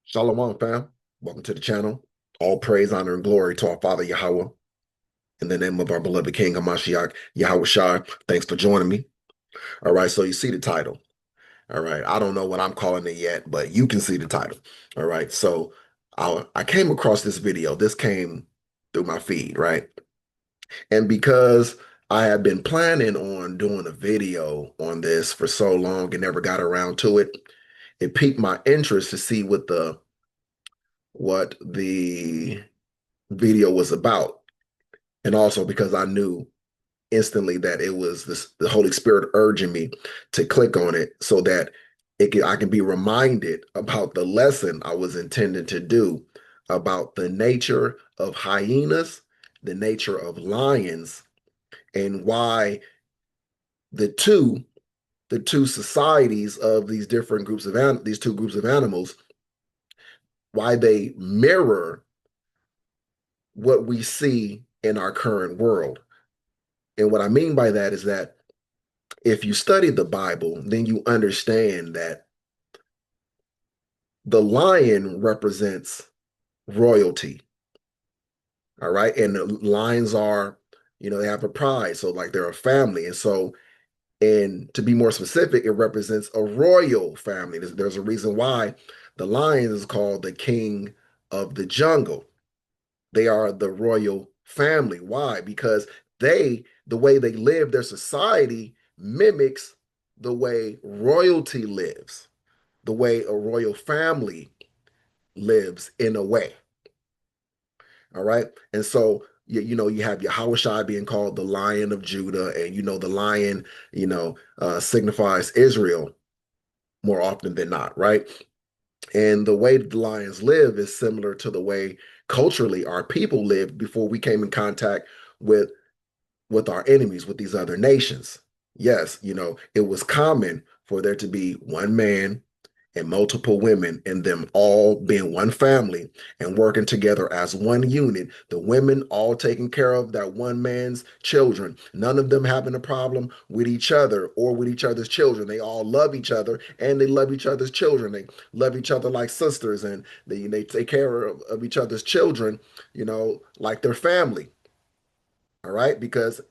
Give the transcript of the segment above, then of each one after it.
Shalom, fam. Welcome to the channel. All praise, honor, and glory to our Father Yahawah. In the name of our beloved King Hamashiach, Yahweh Shai. Thanks for joining me. All right, so you see the title. All right, I don't know what I'm calling it yet, but you can see the title. All right, so I came across this video. This came through my feed, right? And because I had been planning on doing a video on this for so long and never got around to it, it piqued my interest to see what the video was about. And also because I knew instantly that it was the Holy Spirit urging me to click on it so that I can be reminded about the lesson I was intending to do about the nature of hyenas, the nature of lions, and why the two the two societies of these different groups of these two groups of animals, why they mirror what we see in our current world. And what I mean by that is that if you study the Bible, then you understand that the lion represents royalty. All right. And the lions are, they have a pride. So, like, they're a family. And so, and to be more specific, it represents a royal family. There's a reason why the lion is called the king of the jungle. They are the royal family. Why? Because the way they live, their society mimics the way royalty lives, the way a royal family lives in a way. All right. And so, you have Yahawah being called the Lion of Judah, and the lion, signifies Israel more often than not, right? And the way the lions live is similar to the way culturally our people lived before we came in contact with our enemies, with these other nations. Yes, it was common for there to be one man and multiple women, and them all being one family and working together as one unit. The women all taking care of that one man's children. None of them having a problem with each other or with each other's children. They all love each other and they love each other's children. They love each other like sisters, and they take care of each other's children, like their family. All right, because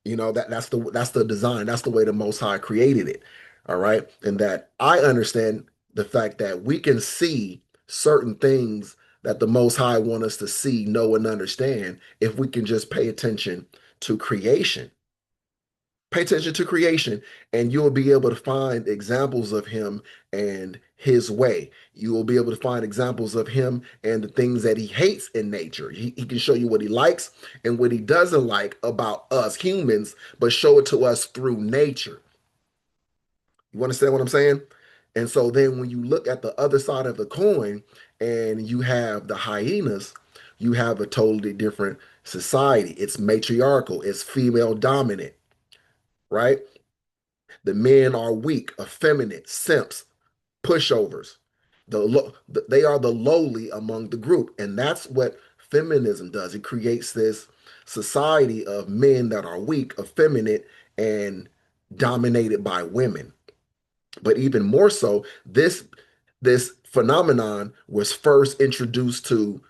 that's the design. That's the way the Most High created it. All right. And that I understand the fact that we can see certain things that the Most High want us to see, know, and understand if we can just pay attention to creation. Pay attention to creation, and you will be able to find examples of him and his way. You will be able to find examples of him and the things that he hates in nature. He can show you what he likes and what he doesn't like about us humans, but show it to us through nature. You understand what I'm saying? And so then when you look at the other side of the coin and you have the hyenas, you have a totally different society. It's matriarchal, it's female dominant, right? The men are weak, effeminate, simps, pushovers. They are the lowly among the group. And that's what feminism does. It creates this society of men that are weak, effeminate, and dominated by women. But even more so, this phenomenon was first introduced to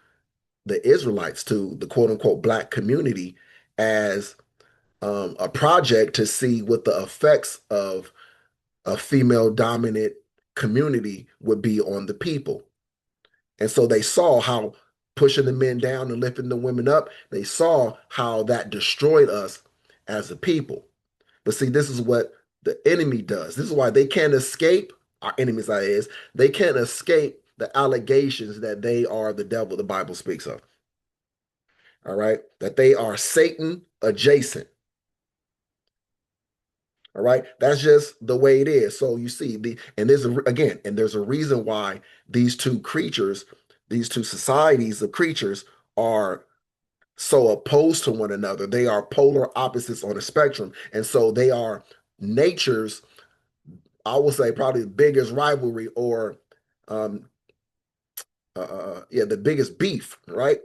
the Israelites, to the quote unquote black community, as a project to see what the effects of a female dominant community would be on the people. And so they saw how pushing the men down and lifting the women up, they saw how that destroyed us as a people. But see, this is what the enemy does. This is why they can't escape, our enemies, that is, they can't escape the allegations that they are the devil the Bible speaks of. All right. That they are Satan adjacent. All right. That's just the way it is. So you see there's a reason why these two creatures, these two societies of creatures are so opposed to one another. They are polar opposites on a spectrum. And so they are nature's, I will say, probably the biggest rivalry, or um yeah, the biggest beef, right?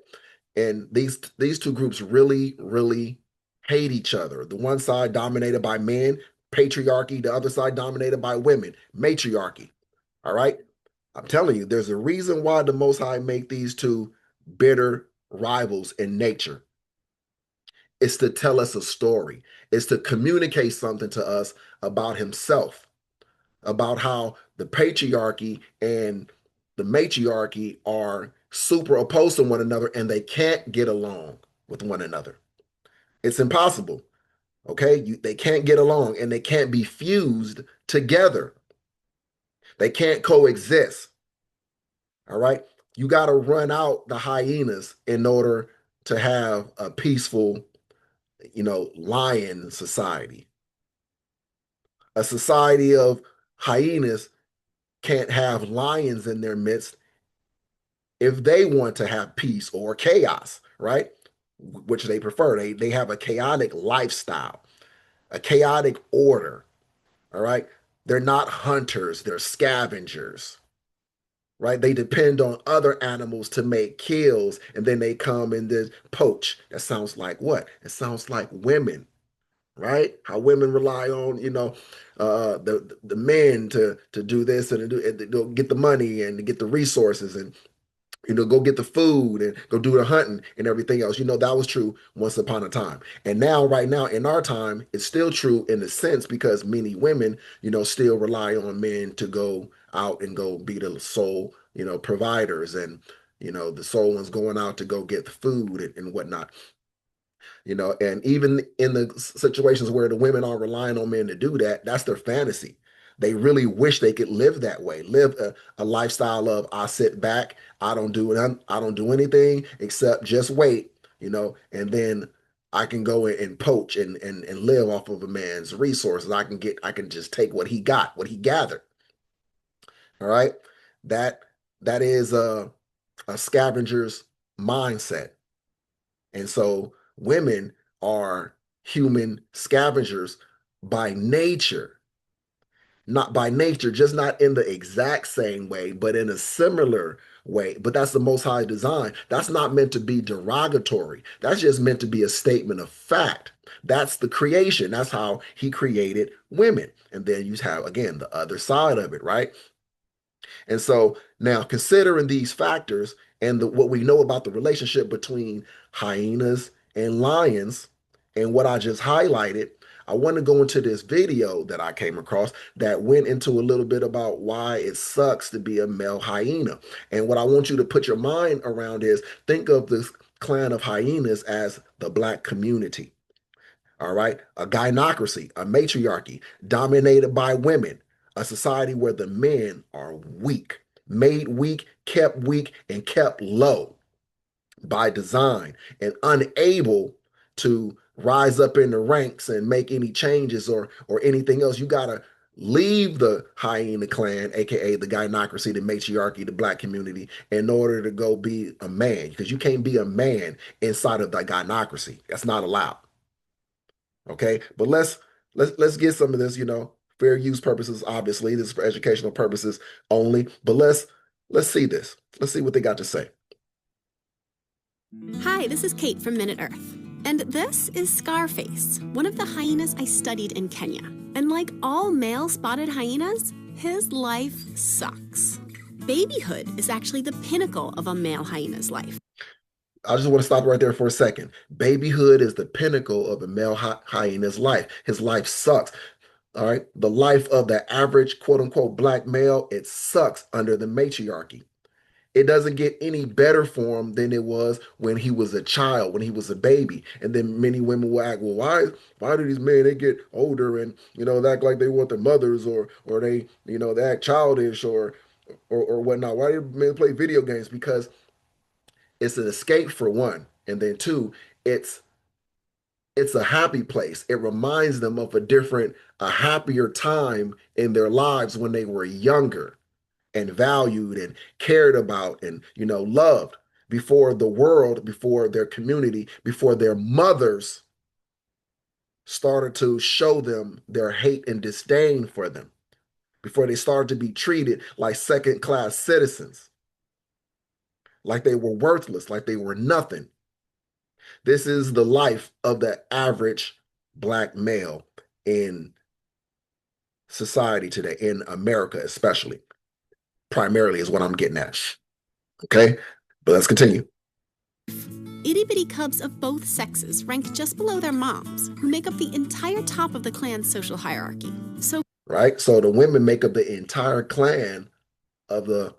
And these two groups really, really hate each other. The one side dominated by men, patriarchy, the other side dominated by women, matriarchy. All right. I'm telling you, there's a reason why the Most High make these two bitter rivals in nature. It's to tell us a story. It's to communicate something to us about himself, about how the patriarchy and the matriarchy are super opposed to one another and they can't get along with one another. It's impossible. Okay, they can't get along and they can't be fused together. They can't coexist. All right, you got to run out the hyenas in order to have a peaceful, lion society. A society of hyenas can't have lions in their midst if they want to have peace or chaos, right? Which they prefer. They have a chaotic lifestyle, a chaotic order. All right. They're not hunters, they're scavengers, right? They depend on other animals to make kills and then they come and then poach. That sounds like what? It sounds like women, right? How women rely on, the men to do this and to get the money and to get the resources and go get the food and go do the hunting and everything else. That was true once upon a time. And now, right now, in our time, it's still true in a sense because many women, still rely on men to go out and go be the sole, providers and, the sole ones going out to go get the food and whatnot. And even in the situations where the women are relying on men to do that, that's their fantasy. They really wish they could live that way, live a lifestyle of I sit back, I don't do anything except just wait, and then I can go and poach and live off of a man's resources. I can just take what he got, what he gathered. All right. That that is a scavenger's mindset. And so women are human scavengers by nature, not by nature, just not in the exact same way, but in a similar way. But that's the Most High design. That's not meant to be derogatory. That's just meant to be a statement of fact. That's the creation. That's how he created women. And then you have, again, the other side of it, right? And so now, considering these factors and what we know about the relationship between hyenas and lions, and what I just highlighted, I want to go into this video that I came across that went into a little bit about why it sucks to be a male hyena. And what I want you to put your mind around is think of this clan of hyenas as the black community. All right. A gynocracy, a matriarchy dominated by women, a society where the men are weak, made weak, and kept low by design and unable to rise up in the ranks and make any changes or anything else. You got to leave the hyena clan, aka the gynocracy, the matriarchy, the black community, in order to go be a man, because you can't be a man inside of the gynocracy. That's not allowed. Okay, but let's get some of this, fair use purposes. Obviously, this is for educational purposes only. But let's see this. Let's see what they got to say. Hi, this is Kate from Minute Earth. And this is Scarface, one of the hyenas I studied in Kenya. And like all male spotted hyenas, his life sucks. Babyhood is actually the pinnacle of a male hyena's life. I just want to stop right there for a second. Babyhood is the pinnacle of a male hyena's life. His life sucks. All right. The life of the average quote unquote black male, it sucks under the matriarchy. It doesn't get any better for him than it was when he was a child, when he was a baby. And then many women will ask, well, why do these men they get older and they act like they want their mothers or they, they act childish or whatnot. Why do men play video games? Because it's an escape for one. And then two, it's it's a happy place. It reminds them of a happier time in their lives when they were younger and valued and cared about and, loved before the world, before their community, before their mothers started to show them their hate and disdain for them, before they started to be treated like second-class citizens, like they were worthless, like they were nothing. This is the life of the average black male in society today, in America especially. primarily is what I'm getting at. Okay, but let's continue. Itty bitty cubs of both sexes rank just below their moms, who make up the entire top of the clan's social hierarchy. So, Right, so the women make up the entire clan of the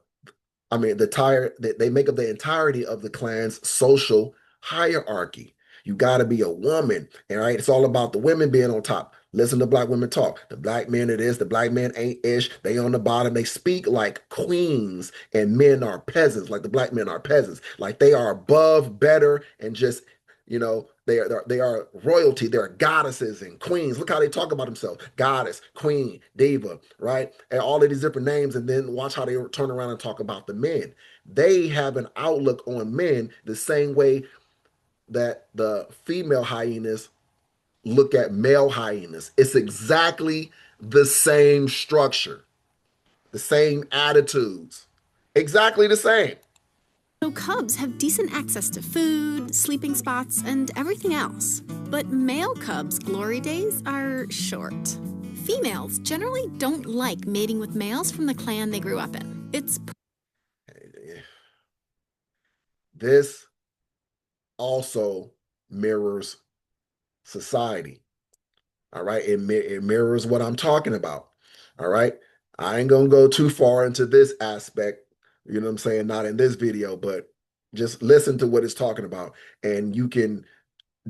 I mean, they make up the entirety of the clan's social hierarchy. You got to be a woman, and right, it's all about the women being on top. Listen to black women talk. The black men it is, the black men ain't ish. They on the bottom. They speak like queens, and men are peasants. Like the black men are peasants. Like they are above, better, and just they are royalty. They're goddesses and queens. Look how they talk about themselves: goddess, queen, diva, right? And all of these different names. And then watch how they turn around and talk about the men. They have an outlook on men the same way that the female hyenas look at male hyenas. It's exactly the same structure, the same attitudes, exactly the same. cubs have decent access to food, sleeping spots, and everything else. But male cubs' glory days are short. Females generally don't like mating with males from the clan they grew up in. This also mirrors society. All right. It mirrors what I'm talking about. All right. I ain't going to go too far into this aspect. You know what I'm saying? Not in this video, but just listen to what it's talking about. And you can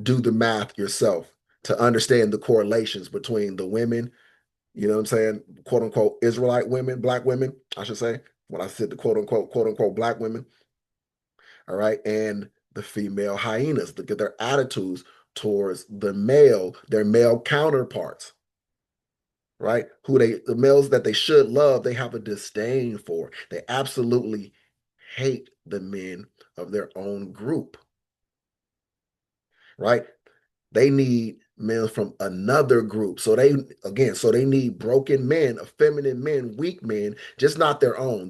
do the math yourself to understand the correlations between the women, you know what I'm saying? Quote unquote Israelite women, black women, I should say. When I said the quote unquote black women, all right, and the female hyenas. Look at their attitudes towards their male counterparts, right? The males that they should love, they have a disdain for. They absolutely hate the men of their own group, right? They need men from another group. So they need broken men, effeminate men, weak men, just not their own.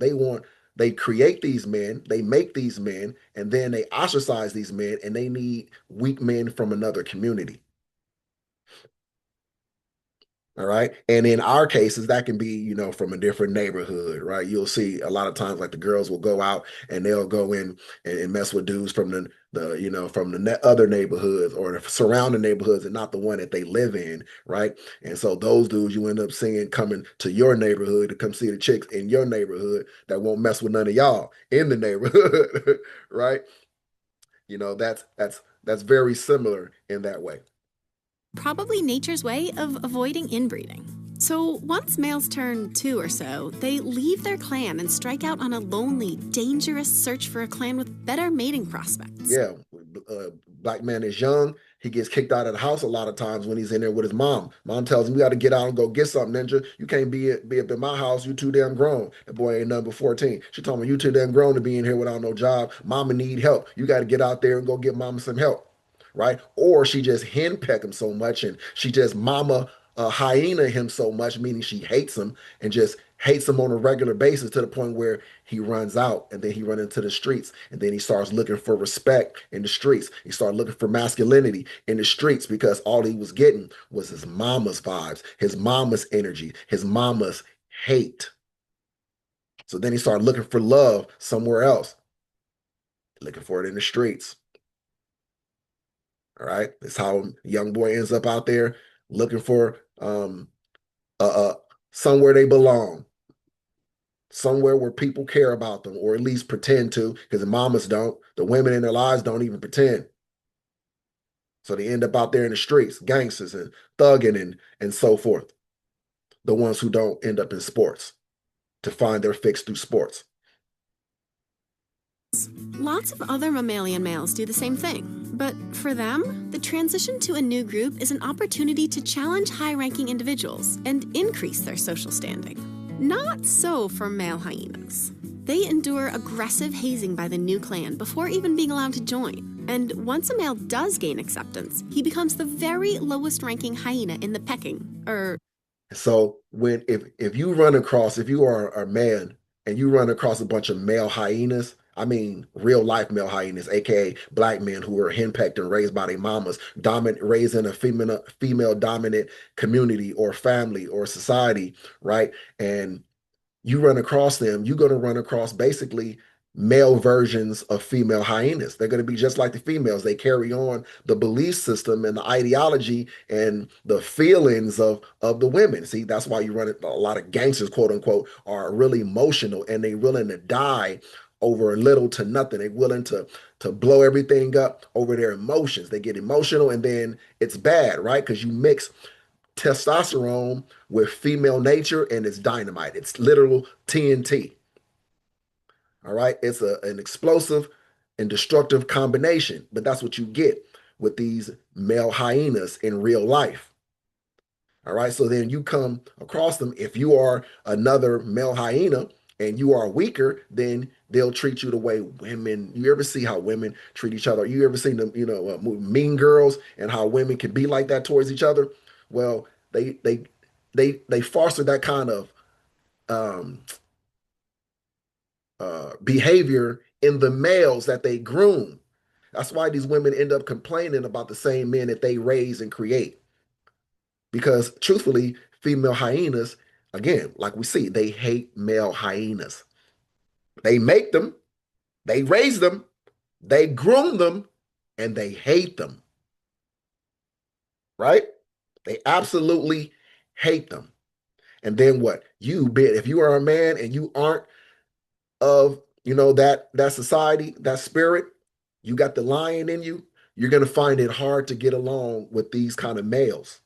They create these men, they make these men, and then they ostracize these men, and they need weak men from another community. All right. And in our cases, that can be, from a different neighborhood, right? You'll see a lot of times like the girls will go out and they'll go in and mess with dudes from the other neighborhoods or the surrounding neighborhoods and not the one that they live in, right? And so those dudes you end up seeing coming to your neighborhood to come see the chicks in your neighborhood that won't mess with none of y'all in the neighborhood, right? That's very similar in that way. Probably nature's way of avoiding inbreeding. So once males turn 2 or so, they leave their clan and strike out on a lonely, dangerous search for a clan with better mating prospects. Yeah, black man is young. He gets kicked out of the house a lot of times when he's in there with his mom. Mom tells him, "You got to get out and go get something, ninja. You can't be up in my house. You too damn grown." The boy ain't nothing but 14. She told me, "You too damn grown to be in here without no job. Mama need help. You got to get out there and go get mama some help." Right? Or she just henpeck him so much and she just mama hyena him so much, meaning she hates him and just hates him on a regular basis to the point where he runs out and then he runs into the streets and then he starts looking for respect in the streets. He started looking for masculinity in the streets because all he was getting was his mama's vibes, his mama's energy, his mama's hate. So then he started looking for love somewhere else, looking for it in the streets. All right. That's how a young boy ends up out there looking for somewhere they belong, somewhere where people care about them, or at least pretend to, because the mamas don't. The women in their lives don't even pretend. So they end up out there in the streets, gangsters and thugging and so forth. The ones who don't end up in sports to find their fix through sports. Lots of other mammalian males do the same thing, but for them, the transition to a new group is an opportunity to challenge high-ranking individuals and increase their social standing. Not so for male hyenas. They endure aggressive hazing by the new clan before even being allowed to join. And once a male does gain acceptance, he becomes the very lowest-ranking hyena in the pecking, So if you are a man and you run across a bunch of male hyenas, I mean real life male hyenas, aka black men who were henpecked and raised by their mamas, raised in a female dominant community or family or society, right? And you run across them, you're going to run across basically male versions of female hyenas. They're going to be just like the females. They carry on the belief system and the ideology and the feelings of the women. See, that's why you run it. A lot of gangsters, quote unquote, are really emotional and they're willing to die over little to nothing. They're willing to blow everything up over their emotions. They get emotional and then it's bad, right? Because you mix testosterone with female nature and it's dynamite. It's literal TNT. All right. It's an explosive and destructive combination, but that's what you get with these male hyenas in real life. All right. So then you come across them. If you are another male hyena and you are weaker, then they'll treat you the way women. You ever see how women treat each other? You ever seen them, Mean Girls and how women can be like that towards each other? Well, they foster that kind of um, behavior in the males that they groom. That's why these women end up complaining about the same men that they raise and create. Because truthfully, female hyenas, again, like we see, they hate male hyenas. They make them, they raise them, they groom them, and they hate them, right? They absolutely hate them. And then what? If you are a man and you aren't of, that society, that spirit, you got the lion in you, you're going to find it hard to get along with these kind of males.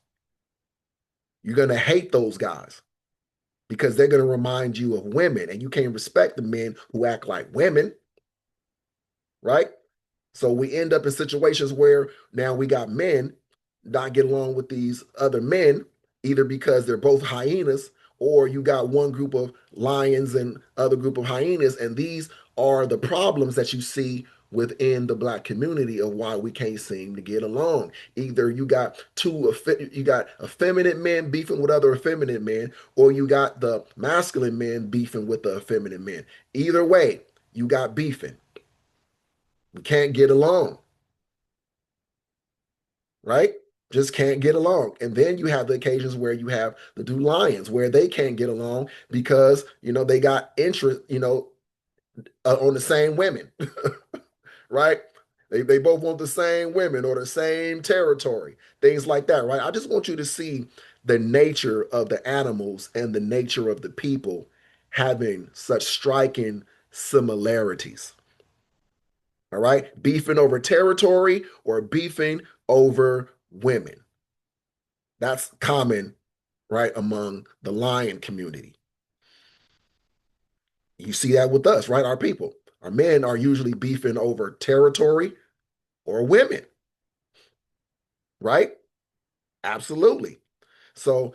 You're going to hate those guys because they're going to remind you of women and you can't respect the men who act like women, right? So we end up in situations where now we got men not get along with these other men, either because they're both hyenas, or you got one group of lions and other group of hyenas, and these are the problems that you see within the black community of why we can't seem to get along. Either you got effeminate men beefing with other effeminate men, or you got the masculine men beefing with the effeminate men. Either way, you got beefing. We can't get along, right? Just can't get along. And then you have the occasions where you have the two lions where they can't get along because, they got interest, on the same women, right? They both want the same women or the same territory, things like that, right? I just want you to see the nature of the animals and the nature of the people having such striking similarities. All right. Beefing over territory or beefing over women. That's common, right, among the lion community. You see that with us, right? Our people. Our men are usually beefing over territory or women, right? Absolutely. So,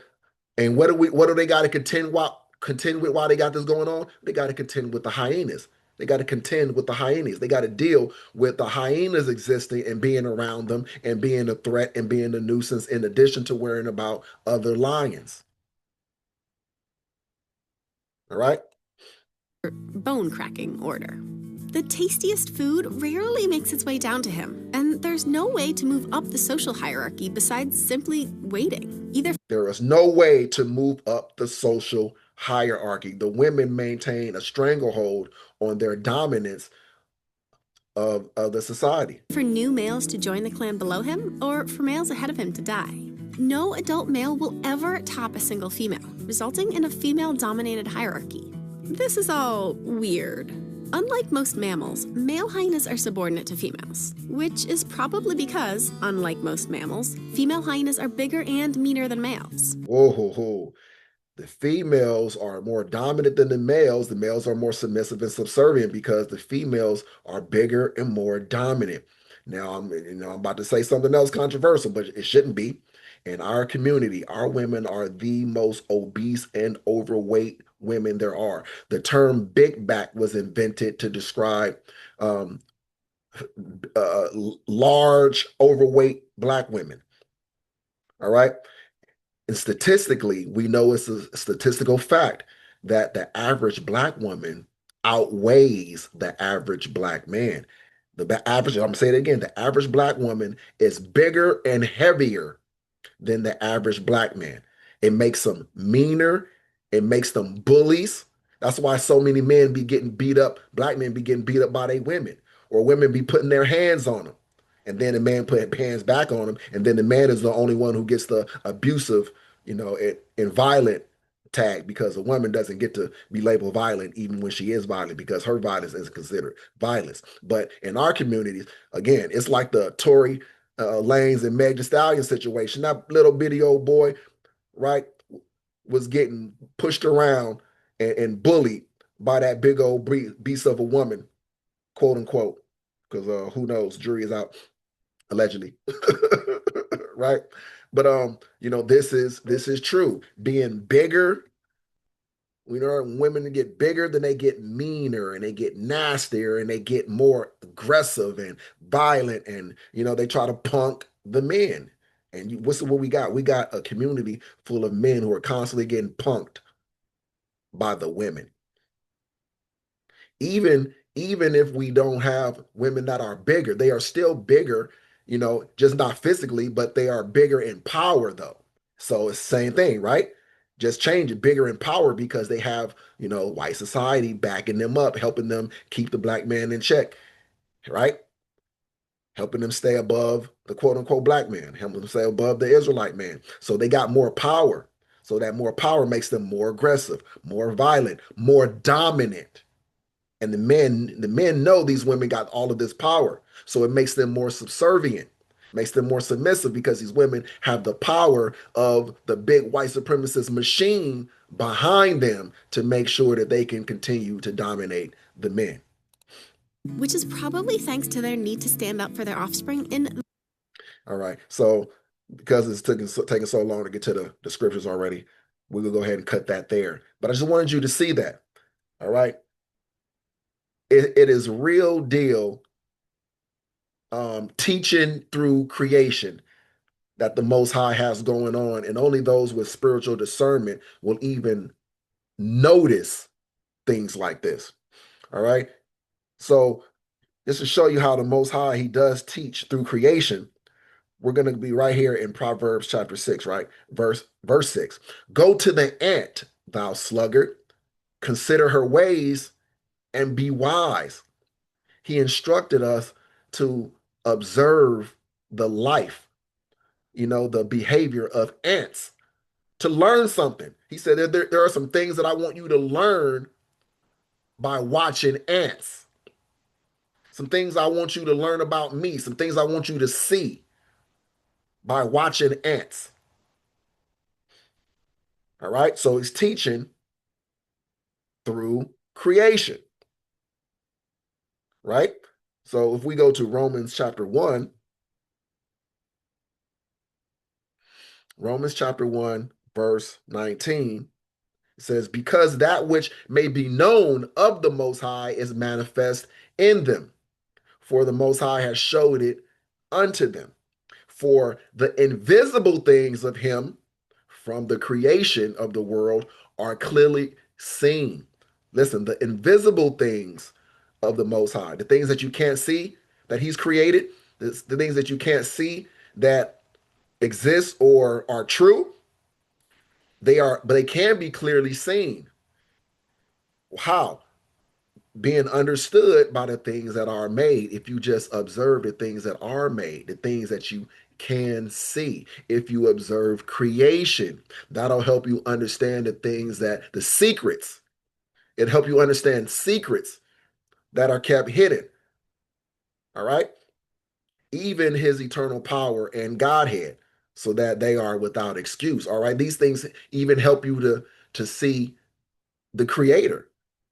and what do they got to contend with while they got this going on? They got to contend with the hyenas. They got to contend with the hyenas. They got to deal with the hyenas existing and being around them and being a threat and being a nuisance in addition to worrying about other lions. All right. bone cracking order. The tastiest food rarely makes its way down to him, and there's no way to move up the social hierarchy besides simply waiting. There is no way to move up the social hierarchy. The women maintain a stranglehold on their dominance of the society. For new males to join the clan below him, or for males ahead of him to die. No adult male will ever top a single female, resulting in a female-dominated hierarchy. This is all weird. Unlike most mammals, male hyenas are subordinate to females, which is probably because, unlike most mammals, female hyenas are bigger and meaner than males. Whoa, ho, ho. The females are more dominant than the males. The males are more submissive and subservient because the females are bigger and more dominant. Now, I'm about to say something else controversial, but it shouldn't be. In our community, our women are the most obese and overweight women there are. The term big back was invented to describe um, uh, large, overweight Black women. All right. And statistically, we know it's a statistical fact that the average Black woman outweighs the average Black man. I'm gonna say it again, the average Black woman is bigger and heavier than the average Black man. It makes them meaner, it makes them bullies. That's why so many men be getting beat up, black men be getting beat up by their women, or women be putting their hands on them. And then the man put hands back on them, and then the man is the only one who gets the abusive, and violent tag because a woman doesn't get to be labeled violent even when she is violent because her violence isn't considered violence. But in our communities, again, it's like the Tory Lanez and Meg Thee Stallion situation. That little bitty old boy, right, was getting pushed around and bullied by that big old beast of a woman, quote unquote, because who knows, jury is out allegedly, right? But this is true. Being bigger, women get bigger, then they get meaner and they get nastier and they get more aggressive and violent, and they try to punk the men. And what's what we got? We got a community full of men who are constantly getting punked by the women. Even if we don't have women that are bigger, they are still bigger, just not physically, but they are bigger in power though. So it's the same thing, right? Just change it, bigger in power because they have, white society backing them up, helping them keep the black man in check, right? Helping them stay above the quote unquote black man, helping them stay above the Israelite man. So they got more power. So that more power makes them more aggressive, more violent, more dominant. And the men know these women got all of this power. So it makes them more subservient, makes them more submissive because these women have the power of the big white supremacist machine behind them to make sure that they can continue to dominate the men. which is probably thanks to their need to stand up for their offspring in. All right. So because it's taking so long to get to the scriptures already, we will go ahead and cut that there. But I just wanted you to see that. All right. It is real deal teaching through creation that the Most High has going on, and only those with spiritual discernment will even notice things like this. All right. So just to show you how the Most High He does teach through creation, we're going to be right here in Proverbs chapter 6, right? Verse 6. Go to the ant, thou sluggard, consider her ways and be wise. He instructed us to observe the life, the behavior of ants, to learn something. He said there are some things that I want you to learn by watching ants. Some things I want you to learn about me. Some things I want you to see by watching ants. All right. So he's teaching through creation, right? So if we go to Romans chapter 1, verse 19, it says, because that which may be known of the Most High is manifest in them, for the Most High has showed it unto them. For the invisible things of him from the creation of the world are clearly seen. Listen, the invisible things of the Most High, the things that you can't see that he's created, the things that you can't see that exist or are true, but they can be clearly seen. How? Being understood by the things that are made. If you just observe the things that are made, the things that you can see, if you observe creation, that'll help you understand the secrets. It help you understand secrets that are kept hidden. All right. Even his eternal power and Godhead, so that they are without excuse. All right. These things even help you to see the creator.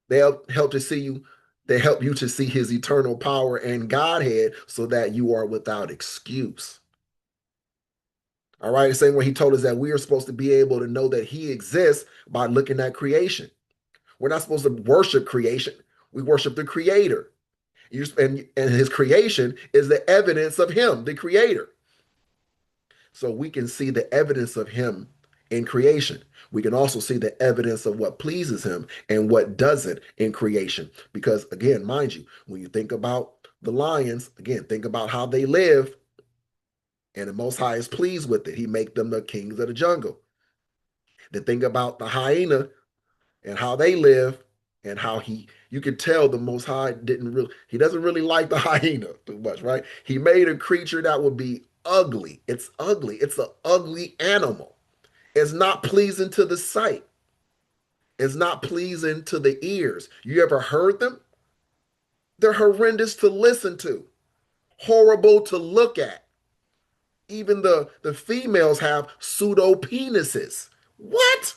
They help to see you. They help you to see his eternal power and Godhead so that you are without excuse. All right. The same way he told us that we are supposed to be able to know that he exists by looking at creation. We're not supposed to worship creation. We worship the creator. And his creation is the evidence of him, the creator. So we can see the evidence of him in creation. We can also see the evidence of what pleases him and what doesn't in creation. Because again, mind you, when you think about the lions, again, think about how they live, and the Most High is pleased with it. He make them the kings of the jungle. Then think about the hyena and how they live. and how you could tell the Most High he doesn't really like the hyena too much, right? He made a creature that would be ugly. It's ugly. It's an ugly animal. It's not pleasing to the sight. It's not pleasing to the ears. You ever heard them? They're horrendous to listen to, horrible to look at. Even the females have pseudo penises. What?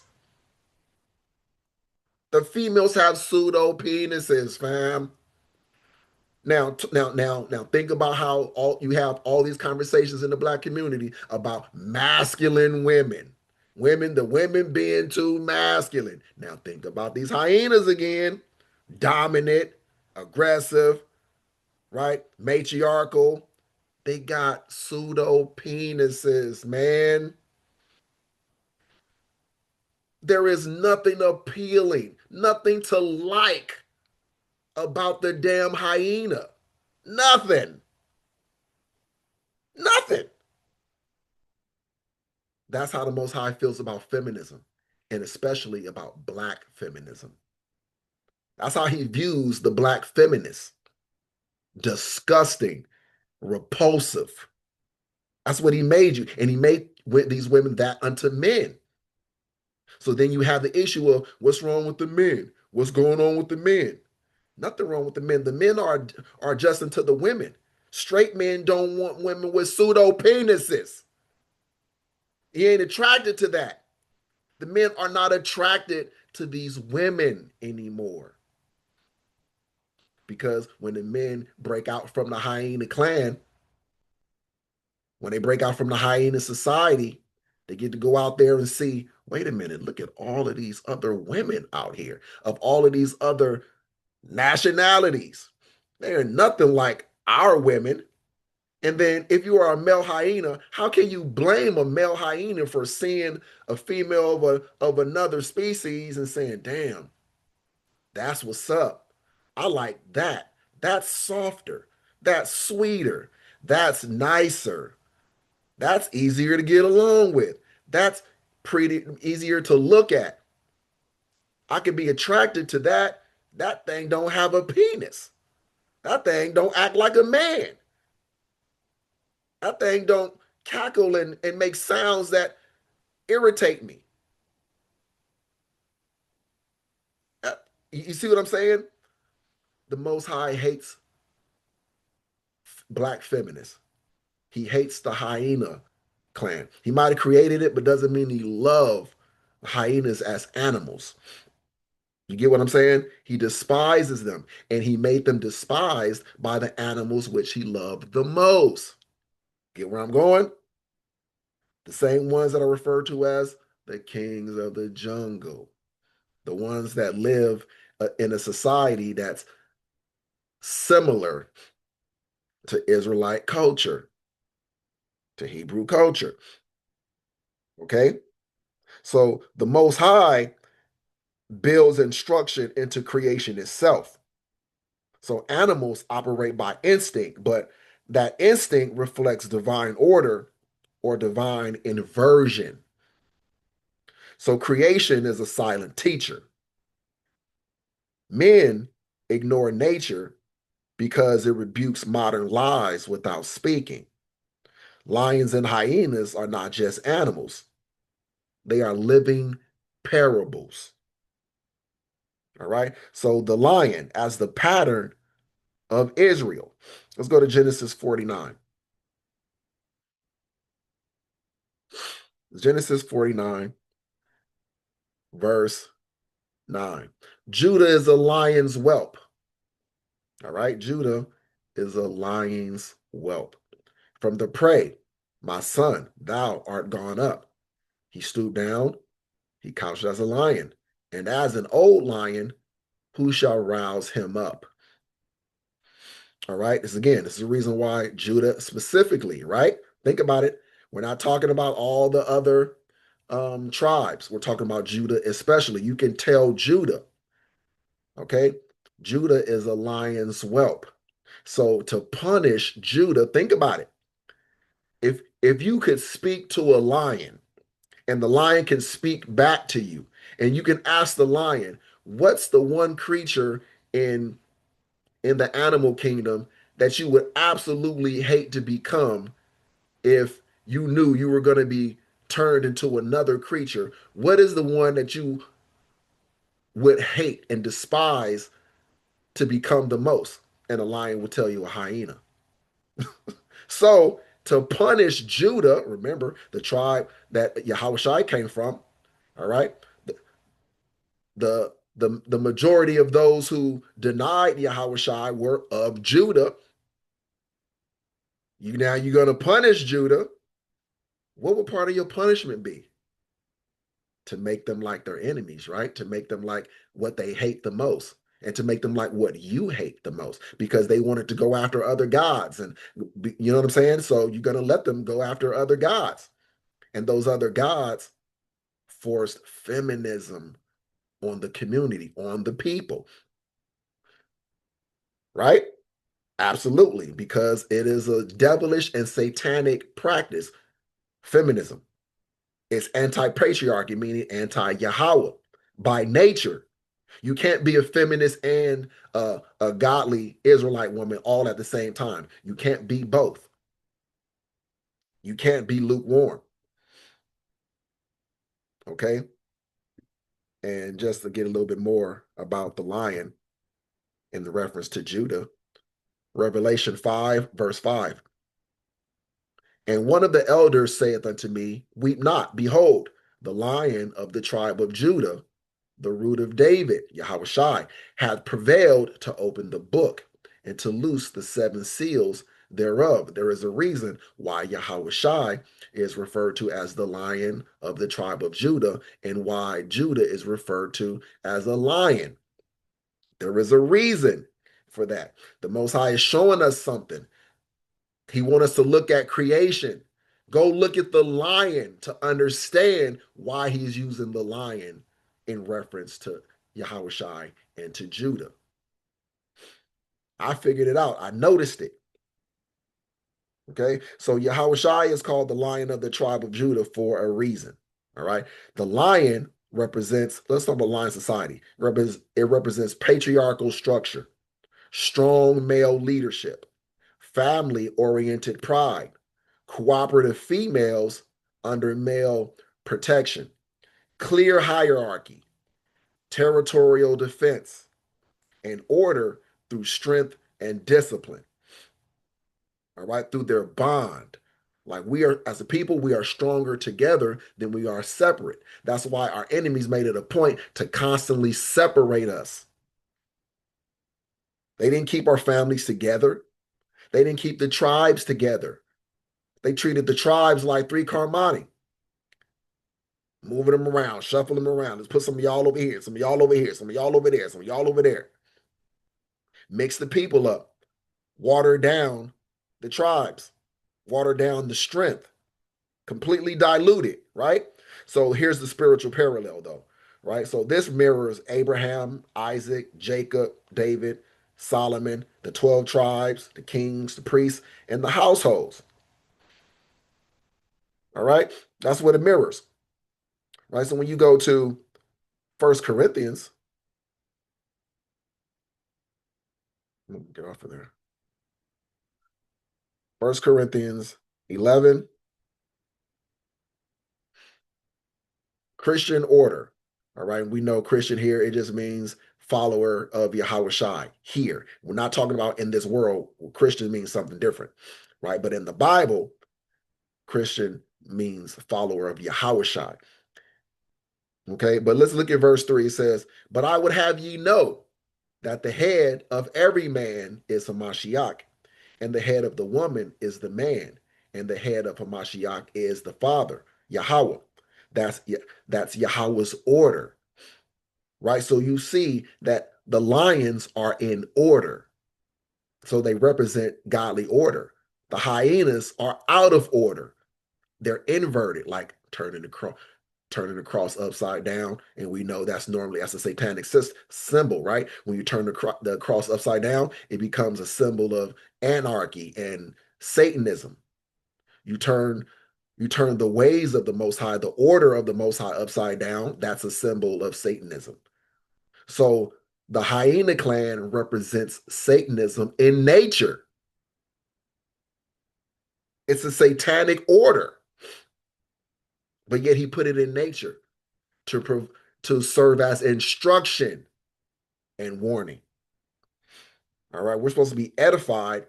The females have pseudo penises, fam. Now, think about how you have all these conversations in the black community about masculine women, the women being too masculine. Now, think about these hyenas again, dominant, aggressive, right? Matriarchal. They got pseudo penises, man. There is nothing appealing, nothing to like about the damn hyena. Nothing. Nothing. That's how the Most High feels about feminism, and especially about black feminism. That's how he views the black feminist. Disgusting, repulsive. That's what he made you. And he made these women that unto men. So then you have the issue of what's wrong with the men? What's going on with the men? Nothing wrong with the men. The men are adjusting to the women. Straight men don't want women with pseudo penises. He ain't attracted to that. The men are not attracted to these women anymore. Because when the men break out from the hyena clan, when they break out from the hyena society, they get to go out there and see, wait a minute, look at all of these other women out here of all of these other nationalities. They are nothing like our women. And then if you are a male hyena, how can you blame a male hyena for seeing a female of another species and saying, damn, that's what's up. I like that. That's softer. That's sweeter. That's nicer. That's easier to get along with. That's pretty easier to look at. I can be attracted to that. That thing don't have a penis. That thing don't act like a man. That thing don't cackle and make sounds that irritate me. Uh, You see what I'm saying? The Most High hates black feminists. He hates the hyena clan. He might have created it, but doesn't mean he love hyenas as animals. You get what I'm saying? He despises them, and he made them despised by the animals which he loved the most. Get where I'm going? The same ones that are referred to as the kings of the jungle, the ones that live in a society that's similar to Israelite culture, to Hebrew culture. Okay? So the Most High builds instruction into creation itself. So animals operate by instinct, but that instinct reflects divine order or divine inversion. So creation is a silent teacher. Men ignore nature because it rebukes modern lies without speaking. Lions and hyenas are not just animals, they are living parables. All right. So the lion as the pattern of Israel. Let's go to Genesis 49. Genesis 49, verse 9. Judah is a lion's whelp. All right. Judah is a lion's whelp. From the prey, my son, thou art gone up. He stooped down, he couched as a lion, and as an old lion, who shall rouse him up? All right. This is the reason why Judah specifically, right? Think about it. We're not talking about all the other tribes. We're talking about Judah especially. You can tell Judah, okay? Judah is a lion's whelp. So to punish Judah, think about it. If you could speak to a lion and the lion can speak back to you, and you can ask the lion, what's the one creature in the animal kingdom that you would absolutely hate to become if you knew you were going to be turned into another creature? What is the one that you would hate and despise to become the most? And a lion would tell you a hyena. So to punish Judah, remember the tribe that Yahawah came from, all right? The majority of those who denied Yahawah were of Judah. You're gonna punish Judah. What would part of your punishment be? To make them like their enemies, right? To make them like what they hate the most. And to make them like what you hate the most because they wanted to go after other gods. And you know what I'm saying? So you're going to let them go after other gods. And those other gods forced feminism on the community, on the people, right? Absolutely, because it is a devilish and satanic practice. Feminism. It's anti-patriarchy, meaning anti-Yahawah by nature. You can't be a feminist and a godly Israelite woman all at the same time. You can't be both. You can't be lukewarm. Okay. And just to get a little bit more about the lion in the reference to Judah, Revelation 5, verse 5. And one of the elders saith unto me, weep not, behold, the lion of the tribe of Judah, the root of David, Yahawah, hath prevailed to open the book and to loose the seven seals thereof. There is a reason why Yahawah is referred to as the lion of the tribe of Judah and why Judah is referred to as a lion. There is a reason for that. The Most High is showing us something. He wants us to look at creation. Go look at the lion to understand why he's using the lion in reference to Yahawah and to Judah. I figured it out. I noticed it. Okay. So Yahawah is called the lion of the tribe of Judah for a reason. All right. The lion represents, let's talk about lion society. It represents patriarchal structure, strong male leadership, family-oriented pride, cooperative females under male protection, clear hierarchy, territorial defense, and order through strength and discipline. All right, through their bond. Like we are, as a people, we are stronger together than we are separate. That's why our enemies made it a point to constantly separate us. They didn't keep our families together. They didn't keep the tribes together. They treated the tribes like three Carmani, moving them around, shuffling them around. Let's put some of y'all over here, some of y'all over here, some of y'all over there, some of y'all over there. Mix the people up, water down the tribes, water down the strength, completely dilute it, right? So here's the spiritual parallel, though, right? So this mirrors Abraham, Isaac, Jacob, David, Solomon, the 12 tribes, the kings, the priests, and the households. All right? That's what it mirrors, right? So when you go to First Corinthians, get off of there. First Corinthians 11, Christian order. All right. We know Christian here, it just means follower of Yahawah here. We're not talking about in this world. Christian means something different, right? But in the Bible, Christian means follower of Yahawah. Okay. But let's look at verse 3. It says, but I would have ye know that the head of every man is Hamashiach, and the head of the woman is the man, and the head of Hamashiach is the father, Yahawah. That's that's Yahawah's order, right? So you see that the lions are in order, so they represent godly order. The hyenas are out of order; they're inverted, like turning the cross upside down, and we know that's a satanic symbol, right? When you turn the cross upside down, it becomes a symbol of anarchy and Satanism. You turn the ways of the Most High, the order of the Most High upside down. That's a symbol of Satanism. So the hyena clan represents Satanism in nature. It's a satanic order, but yet he put it in nature to to serve as instruction and warning. All right, we're supposed to be edified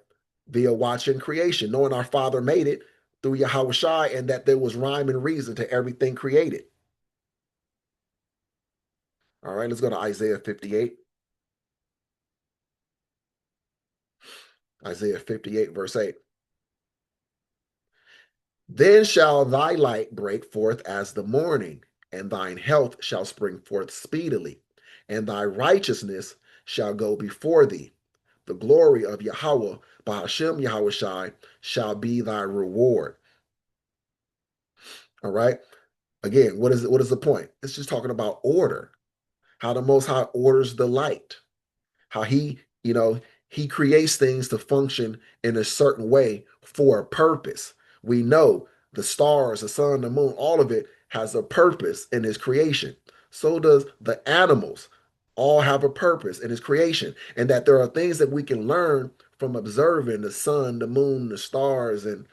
via watching creation, knowing our Father made it through Yahawah and that there was rhyme and reason to everything created. All right, let's go to Isaiah 58. Isaiah 58, verse 8. Then shall thy light break forth as the morning, and thine health shall spring forth speedily, and thy righteousness shall go before thee. The glory of Yahawah, Bahashem Yahawah shall be thy reward. All right. Again, what is the point? It's just talking about order, how the Most High orders the light, how he creates things to function in a certain way for a purpose. We know the stars, the sun, the moon, all of it has a purpose in his creation. So does the animals all have a purpose in his creation, and that there are things that we can learn from observing the sun, the moon, the stars, and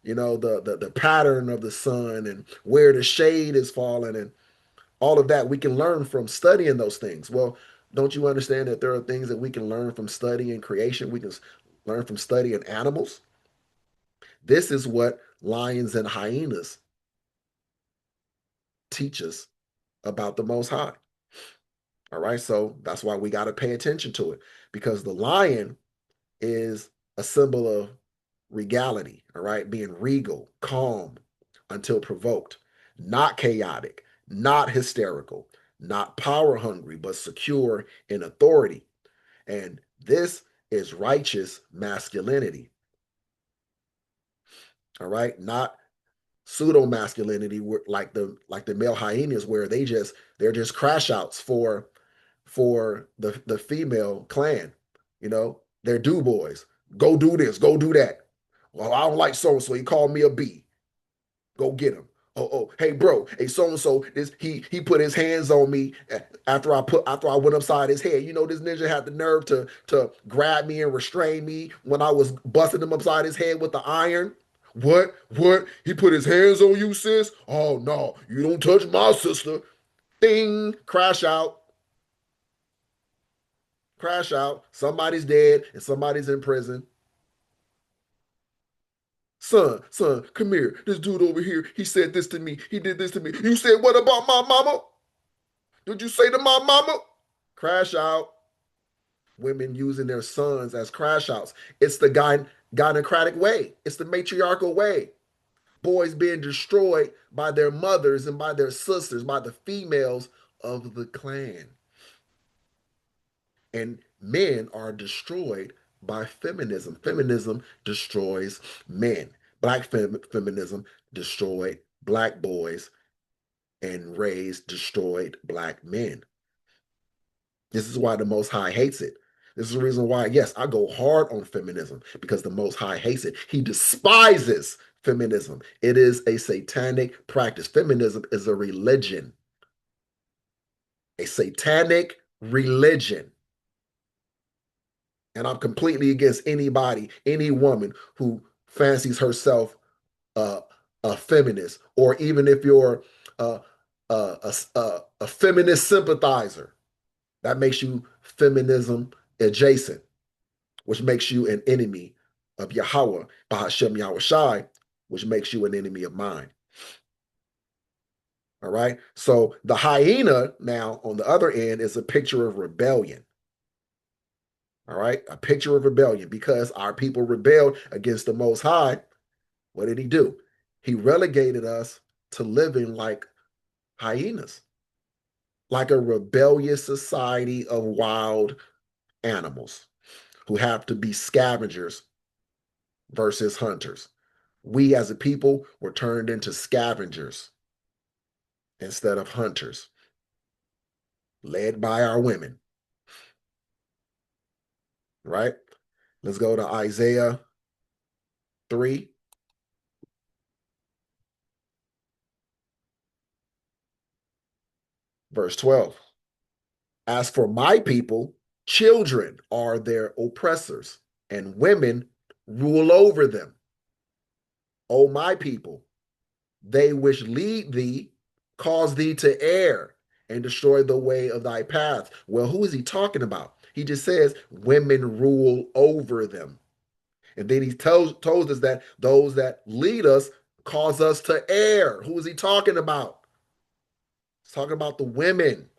the pattern of the sun and where the shade is falling and all of that we can learn from studying those things. Well, don't you understand that there are things that we can learn from studying creation? We can learn from studying animals. This is what lions and hyenas teach us about the Most High. All right, so that's why we got to pay attention to it, because the lion is a symbol of regality, all right, being regal, calm until provoked, not chaotic, not hysterical, not power hungry, but secure in authority. And this is righteous masculinity, all right, not pseudo masculinity like the male hyenas where they're just crash outs for the female clan. They're do boys. Go do this, go do that. Well, I don't like so and so. He called me a B. Go get him. Oh, hey, bro. Hey, so and so. This he put his hands on me after I went upside his head. This ninja had the nerve to grab me and restrain me when I was busting him upside his head with the iron. What? What? He put his hands on you, sis? Oh no, you don't touch my sister. Ding, crash out. Crash out. Somebody's dead and somebody's in prison. Son, come here. This dude over here, he said this to me. He did this to me. You said what about my mama? Did you say to my mama? Crash out. Women using their sons as crash outs. It's the gynocratic way. It's the matriarchal way. Boys being destroyed by their mothers and by their sisters, by the females of the clan. And men are destroyed by feminism. Feminism destroys men. Black feminism destroyed black boys and raised destroyed black men. This is why the Most High hates it. This is the reason why, yes, I go hard on feminism, because the Most High hates it. He despises feminism. It is a satanic practice. Feminism is a religion, a satanic religion. And I'm completely against anybody, any woman who fancies herself uh, a feminist, or even if you're a feminist sympathizer, that makes you feminism adjacent, which makes you an enemy of Yahawah, Bahashem Yahweh which makes you an enemy of mine. All right. So the hyena now on the other end is a picture of rebellion. All right. A picture of rebellion, because our people rebelled against the Most High. What did he do? He relegated us to living like hyenas, like a rebellious society of wild animals who have to be scavengers versus hunters. We as a people were turned into scavengers instead of hunters, led by our women, right? Let's go to Isaiah 3, verse 12. As for my people, children are their oppressors, and women rule over them. O my people, they which lead thee cause thee to err and destroy the way of thy path. Well, who is he talking about? He just says women rule over them. And then he told us that those that lead us cause us to err. Who is he talking about? He's talking about the women.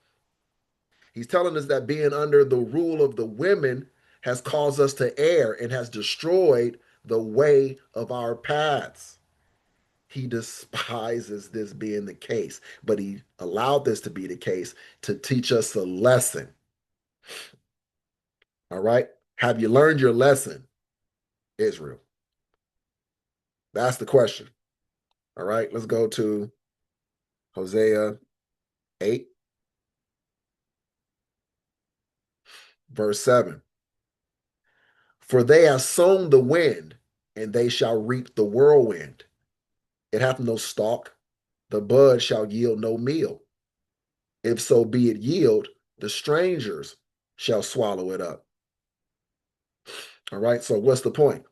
He's telling us that being under the rule of the women has caused us to err and has destroyed the way of our paths. He despises this being the case, but he allowed this to be the case to teach us a lesson. All right. Have you learned your lesson, Israel? That's the question. All right. Let's go to Hosea 8, verse 7. For they have sown the wind, and they shall reap the whirlwind. It hath no stalk, the bud shall yield no meal. If so be it yield, the strangers shall swallow it up. All right. So what's the point?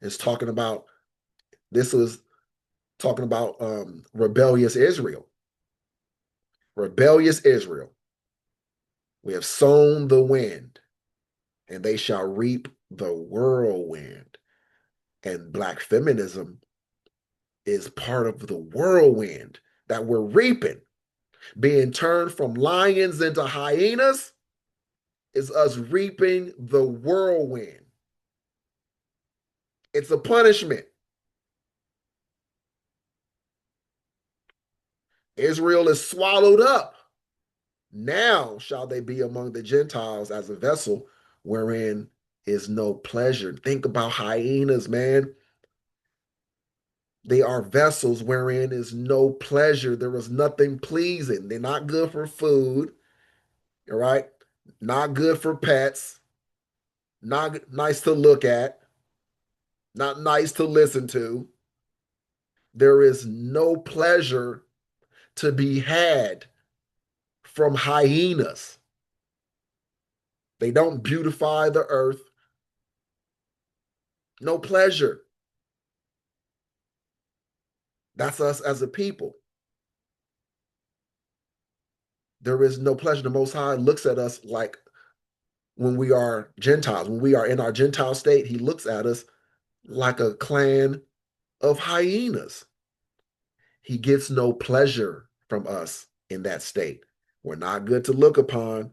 It's talking about this is talking about rebellious Israel. Rebellious Israel. We have sown the wind, and they shall reap the whirlwind. And Black feminism is part of the whirlwind that we're reaping. Being turned from lions into hyenas is us reaping the whirlwind. It's a punishment. Israel is swallowed up. Now shall they be among the Gentiles as a vessel wherein is no pleasure. Think about hyenas, man. They are vessels wherein is no pleasure. There is nothing pleasing. They're not good for food, all right? Not good for pets, not nice to look at, not nice to listen to. There is no pleasure to be had from hyenas. They don't beautify the earth. No pleasure. That's us as a people. There is no pleasure. The Most High looks at us like when we are Gentiles, when we are in our Gentile state, he looks at us like a clan of hyenas. He gets no pleasure from us in that state. We're not good to look upon.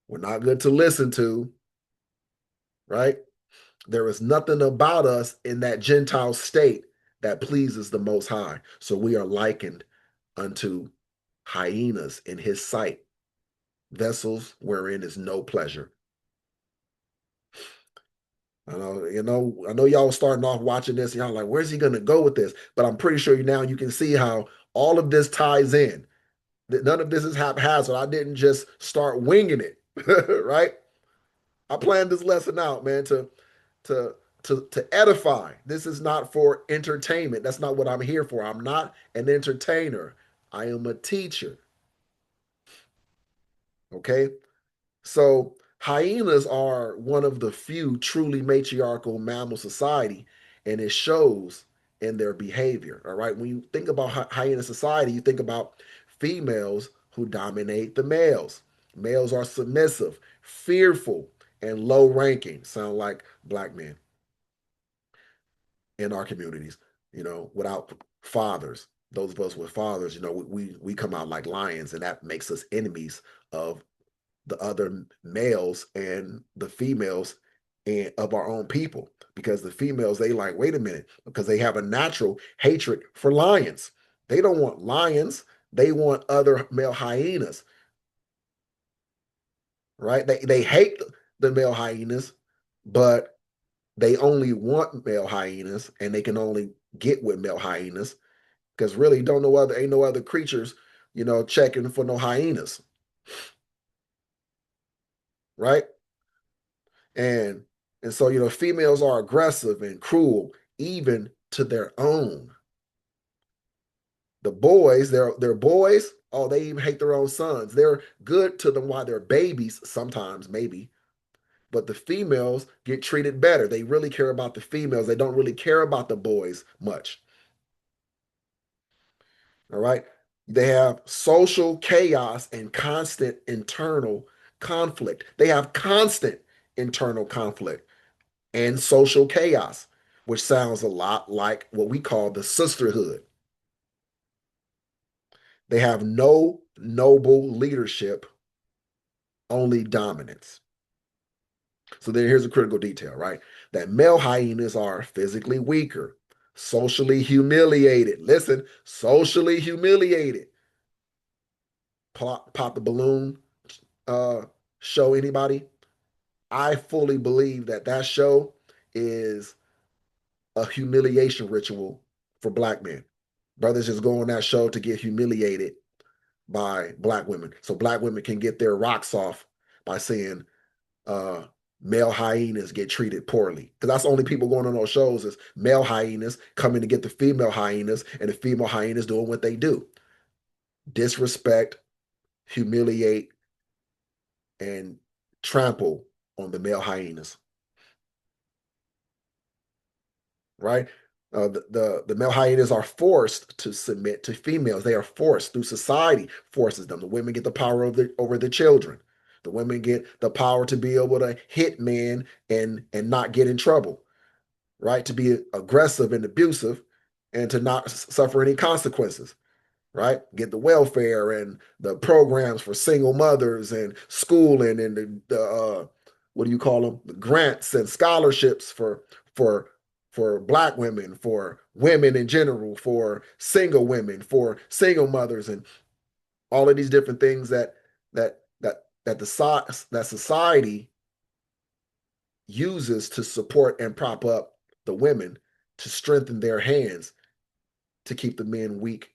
We're not good to listen to, right? There is nothing about us in that Gentile state that pleases the Most High. So we are likened unto hyenas in his sight, vessels wherein is no pleasure. I know y'all starting off watching this, and y'all like, where's he gonna go with this? But I'm pretty sure now you can see how all of this ties in. None of this is haphazard. I didn't just start winging it, right? I planned this lesson out, man, to to edify. This is not for entertainment. That's not what I'm here for. I'm not an entertainer. I am a teacher. Okay? So hyenas are one of the few truly matriarchal mammal society, and it shows in their behavior. All right. When you think about hyena society, you think about females who dominate the males. Males are submissive, fearful, and low ranking. Sound like Black men in our communities, without fathers. Those of us with fathers, we come out like lions, and that makes us enemies of the other males and the females and of our own people, because the females, they like, wait a minute, because they have a natural hatred for lions. They don't want lions, they want other male hyenas, right? They hate the male hyenas, but they only want male hyenas, and they can only get with male hyenas because really don't know other ain't no other creatures, checking for no hyenas, right? And and so, females are aggressive and cruel, even to their own. The boys, they're boys. Oh, they even hate their own sons. They're good to them while they're babies, sometimes, maybe. But the females get treated better. They really care about the females. They don't really care about the boys much. All right. They have social chaos and constant internal conflict. They have constant internal conflict and social chaos, which sounds a lot like what we call the sisterhood. They have no noble leadership, only dominance. So then here's a critical detail, right? That male hyenas are physically weaker, socially humiliated. Listen, socially humiliated. Pop the balloon uh, show, anybody? I fully believe that that show is a humiliation ritual for black men. Brothers just go on that show to get humiliated by black women. So black women can get their rocks off by saying uh, male hyenas get treated poorly. Because that's the only people going on those shows is male hyenas coming to get the female hyenas, and the female hyenas doing what they do: disrespect, humiliate, and trample on the male hyenas. Right? The male hyenas are forced to submit to females. They are forced through society, forces them. The women get the power over the children. The women get the power to be able to hit men and not get in trouble, right? To be aggressive and abusive and to not suffer any consequences, right? Get the welfare and the programs for single mothers and schooling and the what do you call them? The grants and scholarships for for black women, for women in general, for single women, for single mothers, and all of these different things that society uses to support and prop up the women to strengthen their hands to keep the men weak,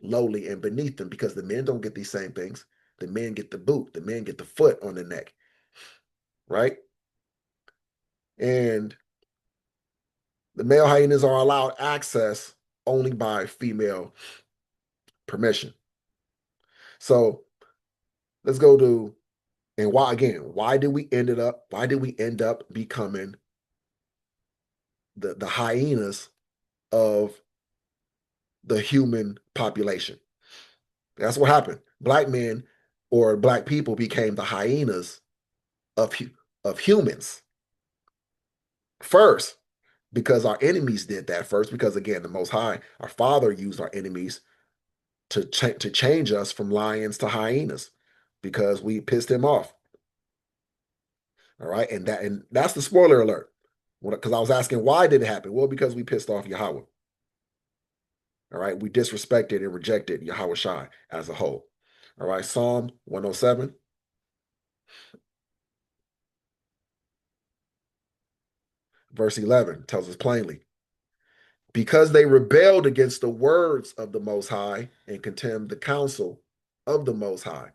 lowly, and beneath them because the men don't get these same things. The men get the boot, the men get the foot on the neck, right? And the male hyenas are allowed access only by female permission. So let's go to and why again, why did we end up becoming the hyenas of the human population? That's what happened. Black men or black people became the hyenas of of humans first because our enemies did that first because again the most high our father used our enemies to change us from lions to hyenas because we pissed him off. All right, and that's the spoiler alert because I was asking why did it happen. Well, because we pissed off Yahawah. All right, we disrespected and rejected Yahawah Shai as a whole. All right, Psalm 107 verse 11 tells us plainly, because they rebelled against the words of the Most High and contemned the counsel of the Most High.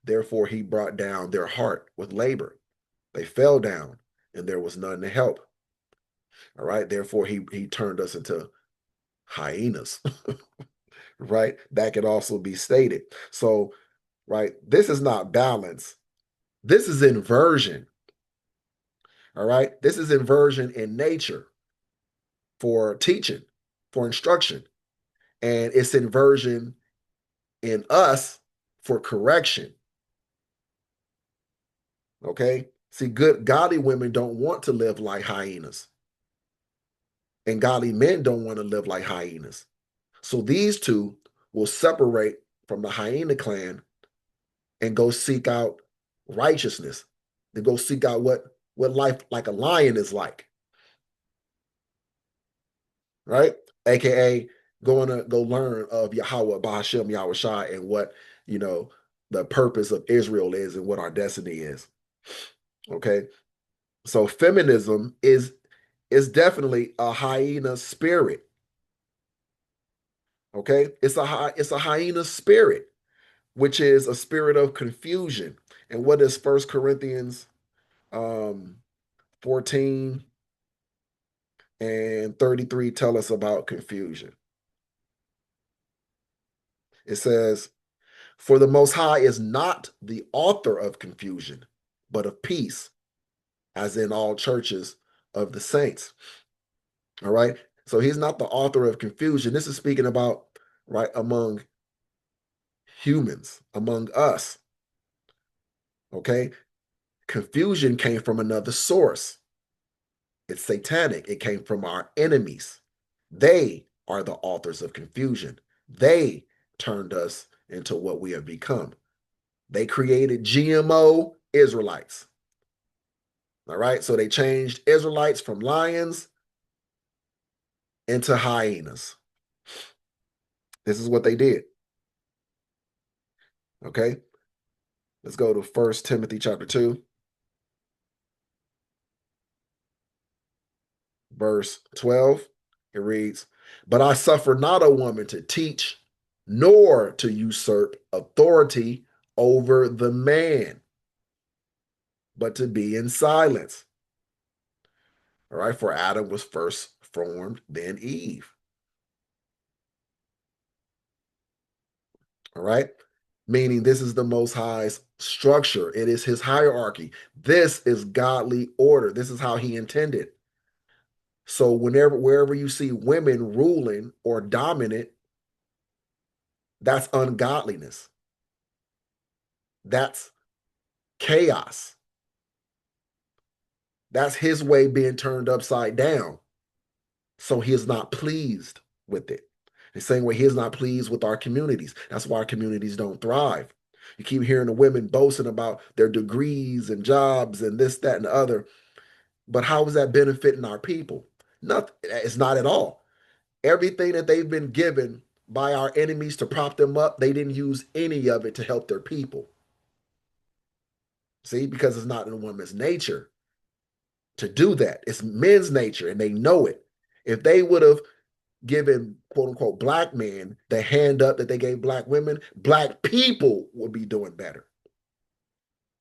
Therefore, he brought down their heart with labor. They fell down, and there was none to help. All right. Therefore, he turned us into hyenas. Right. That could also be stated. So, right, this is not balance. This is inversion. All right. This is inversion in nature for teaching, for instruction, and it's inversion in us for correction. Okay. See, good, godly women don't want to live like hyenas, and godly men don't want to live like hyenas. So these two will separate from the hyena clan and go seek out righteousness. They go seek out what life like a lion is like, right? AKA going to go learn of Yahawah, Bahashem, Yahweh Shai, and what you know the purpose of Israel is and what our destiny is. Okay. So feminism is definitely a hyena spirit. Okay. It's a hyena spirit, which is a spirit of confusion. And what does First Corinthians 14 and 33 tell us about confusion? It says, "For the Most High is not the author of confusion, but of peace, as in all churches of the saints." All right. So he's not the author of confusion. This is speaking about, right, among humans, among us. Okay. Confusion came from another source. It's satanic. It came from our enemies. They are the authors of confusion. They turned us into what we have become. They created GMO Israelites. All right. So they changed Israelites from lions into hyenas. This is what they did. Okay. Let's go to 1 Timothy chapter 2, verse 12. It reads, "But I suffer not a woman to teach, nor to usurp authority over the man, but to be in silence." All right. For Adam was first formed, then Eve. All right. Meaning this is the Most High's structure. It is his hierarchy. This is godly order. This is how he intended. So wherever you see women ruling or dominant, that's ungodliness. That's chaos. That's his way being turned upside down. So he is not pleased with it. The same way he is not pleased with our communities. That's why our communities don't thrive. You keep hearing the women boasting about their degrees and jobs and this, that, and the other. But how is that benefiting our people? Nothing. It's not at all. Everything that they've been given by our enemies to prop them up, they didn't use any of it to help their people. See, because it's not in a woman's nature to do that. It's men's nature, and they know it. If they would have given quote unquote black men the hand up that they gave black women, black people would be doing better.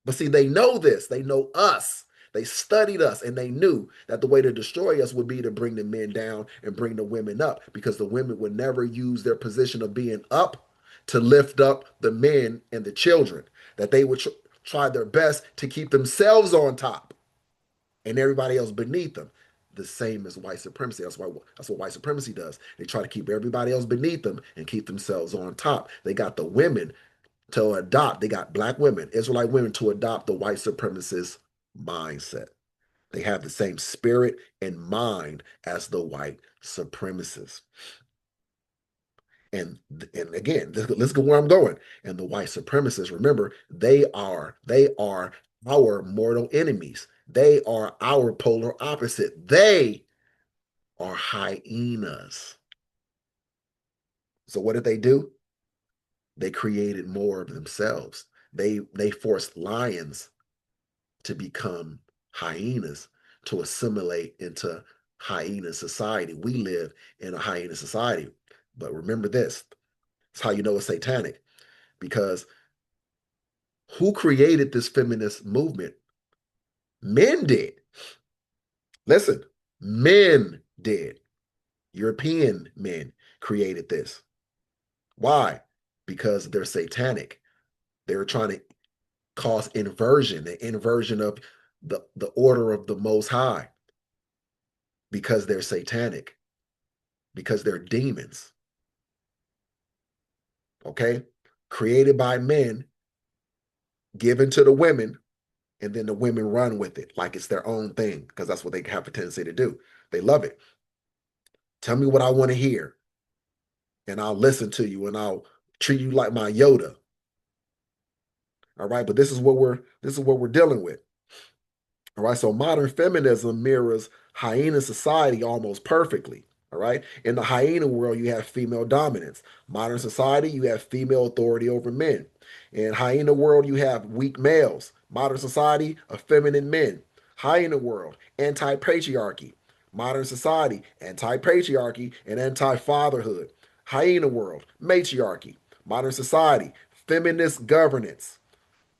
But see, they know this. They know us. They studied us and they knew that the way to destroy us would be to bring the men down and bring the women up because the women would never use their position of being up to lift up the men and the children, that they would try their best to keep themselves on top and everybody else beneath them. The same as white supremacy. That's what white supremacy does. They try to keep everybody else beneath them and keep themselves on top. They got the women to adopt, they got black women, Israelite women to adopt the white supremacist mindset. They have the same spirit and mind as the white supremacists. And again, let's go where I'm going. And the white supremacists, remember, they are our mortal enemies. They are our polar opposite. They are hyenas. So what did they do? They created more of themselves. They forced lions to become hyenas, to assimilate into hyena society. We live in a hyena society. But remember this, it's how you know it's satanic. Because who created this feminist movement? Men did. Listen, men did. European men created this. Why? Because they're satanic. They were trying to cause inversion, the inversion of the order of the Most High, because they're satanic, because they're demons. Okay? Created by men, given to the women, and then the women run with it like it's their own thing, because that's what they have a tendency to do. They love it. Tell me what I want to hear, and I'll listen to you, and I'll treat you like my Yoda. All right, but this is what we're dealing with. All right, so modern feminism mirrors hyena society almost perfectly. All right, in the hyena world, you have female dominance. Modern society, you have female authority over men. In hyena world, you have weak males. Modern society, effeminate men. Hyena world, anti-patriarchy. Modern society, anti-patriarchy and anti-fatherhood. Hyena world, matriarchy. Modern society, feminist governance.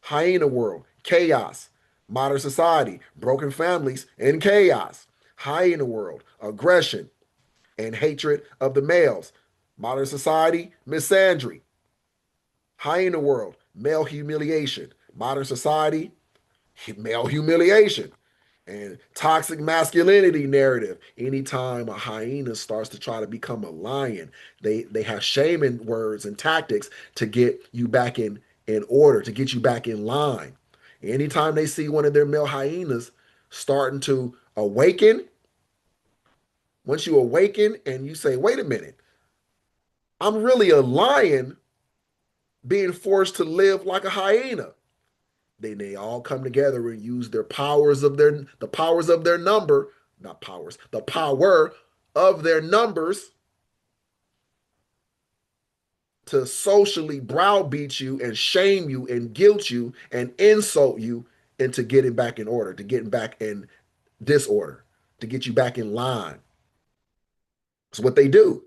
Hyena world, chaos. Modern society, broken families and chaos. Hyena world, aggression and hatred of the males. Modern society, misandry. Hyena world, male humiliation. Modern society, male humiliation. And toxic masculinity narrative. Anytime a hyena starts to try to become a lion, they have shaming words and tactics to get you back in order, to get you back in line. Anytime they see one of their male hyenas starting to awaken, once you awaken and you say, wait a minute, I'm really a lion being forced to live like a hyena. Then they all come together and use their powers of the powers of their number, not powers, the power of their numbers to socially browbeat you and shame you and guilt you and insult you into getting back in order, to getting back in disorder, to get you back in line. That's what they do.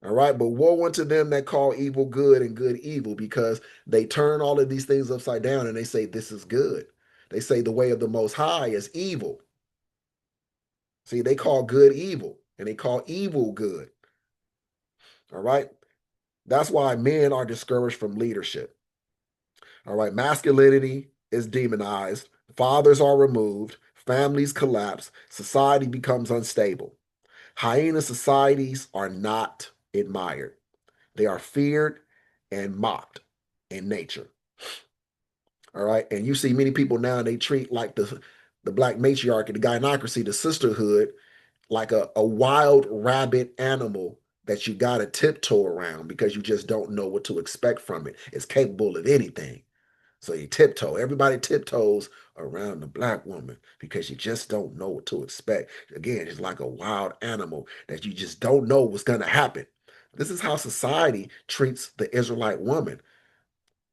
All right. But woe unto them that call evil good and good evil, because they turn all of these things upside down and they say, this is good. They say the way of the Most High is evil. See, they call good evil and they call evil good. All right. That's why men are discouraged from leadership. All right. Masculinity is demonized. Fathers are removed. Families collapse. Society becomes unstable. Hyena societies are not admired. They are feared and mocked in nature. All right. And you see many people now, they treat like the black matriarchy, the gynocracy, the sisterhood, like a wild rabid animal that you got to tiptoe around because you just don't know what to expect from it. It's capable of anything. So you tiptoe. Everybody tiptoes around the black woman because you just don't know what to expect. Again, it's like a wild animal that you just don't know what's going to happen. This is how society treats the Israelite woman.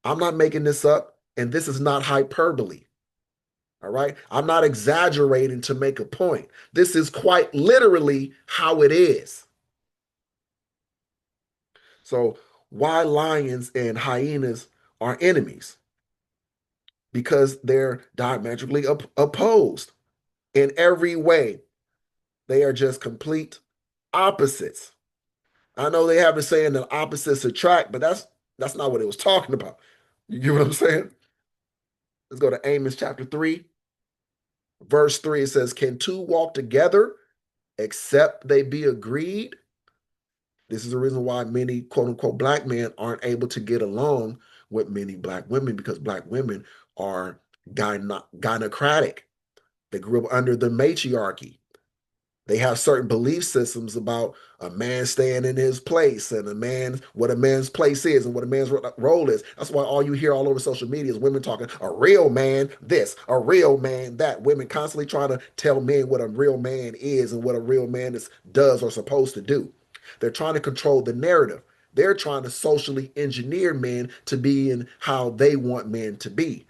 I'm not making this up, and this is not hyperbole. All right. I'm not exaggerating to make a point. This is quite literally how it is. So, why lions and hyenas are enemies? Because they're diametrically opposed in every way. They are just complete opposites. I know they have been saying that opposites attract, but that's not what it was talking about. You get what I'm saying? Let's go to Amos chapter 3, verse 3. It says, can two walk together except they be agreed? This is the reason why many quote unquote black men aren't able to get along with many black women, because black women are gynocratic. They grew up under the matriarchy. They have certain belief systems about a man staying in his place and what a man's place is and what a man's role is. That's why all you hear all over social media is women talking a real man this, a real man that. Women constantly trying to tell men what a real man is and what a real man does or supposed to do. They're trying to control the narrative. They're trying to socially engineer men to be in how they want men to be.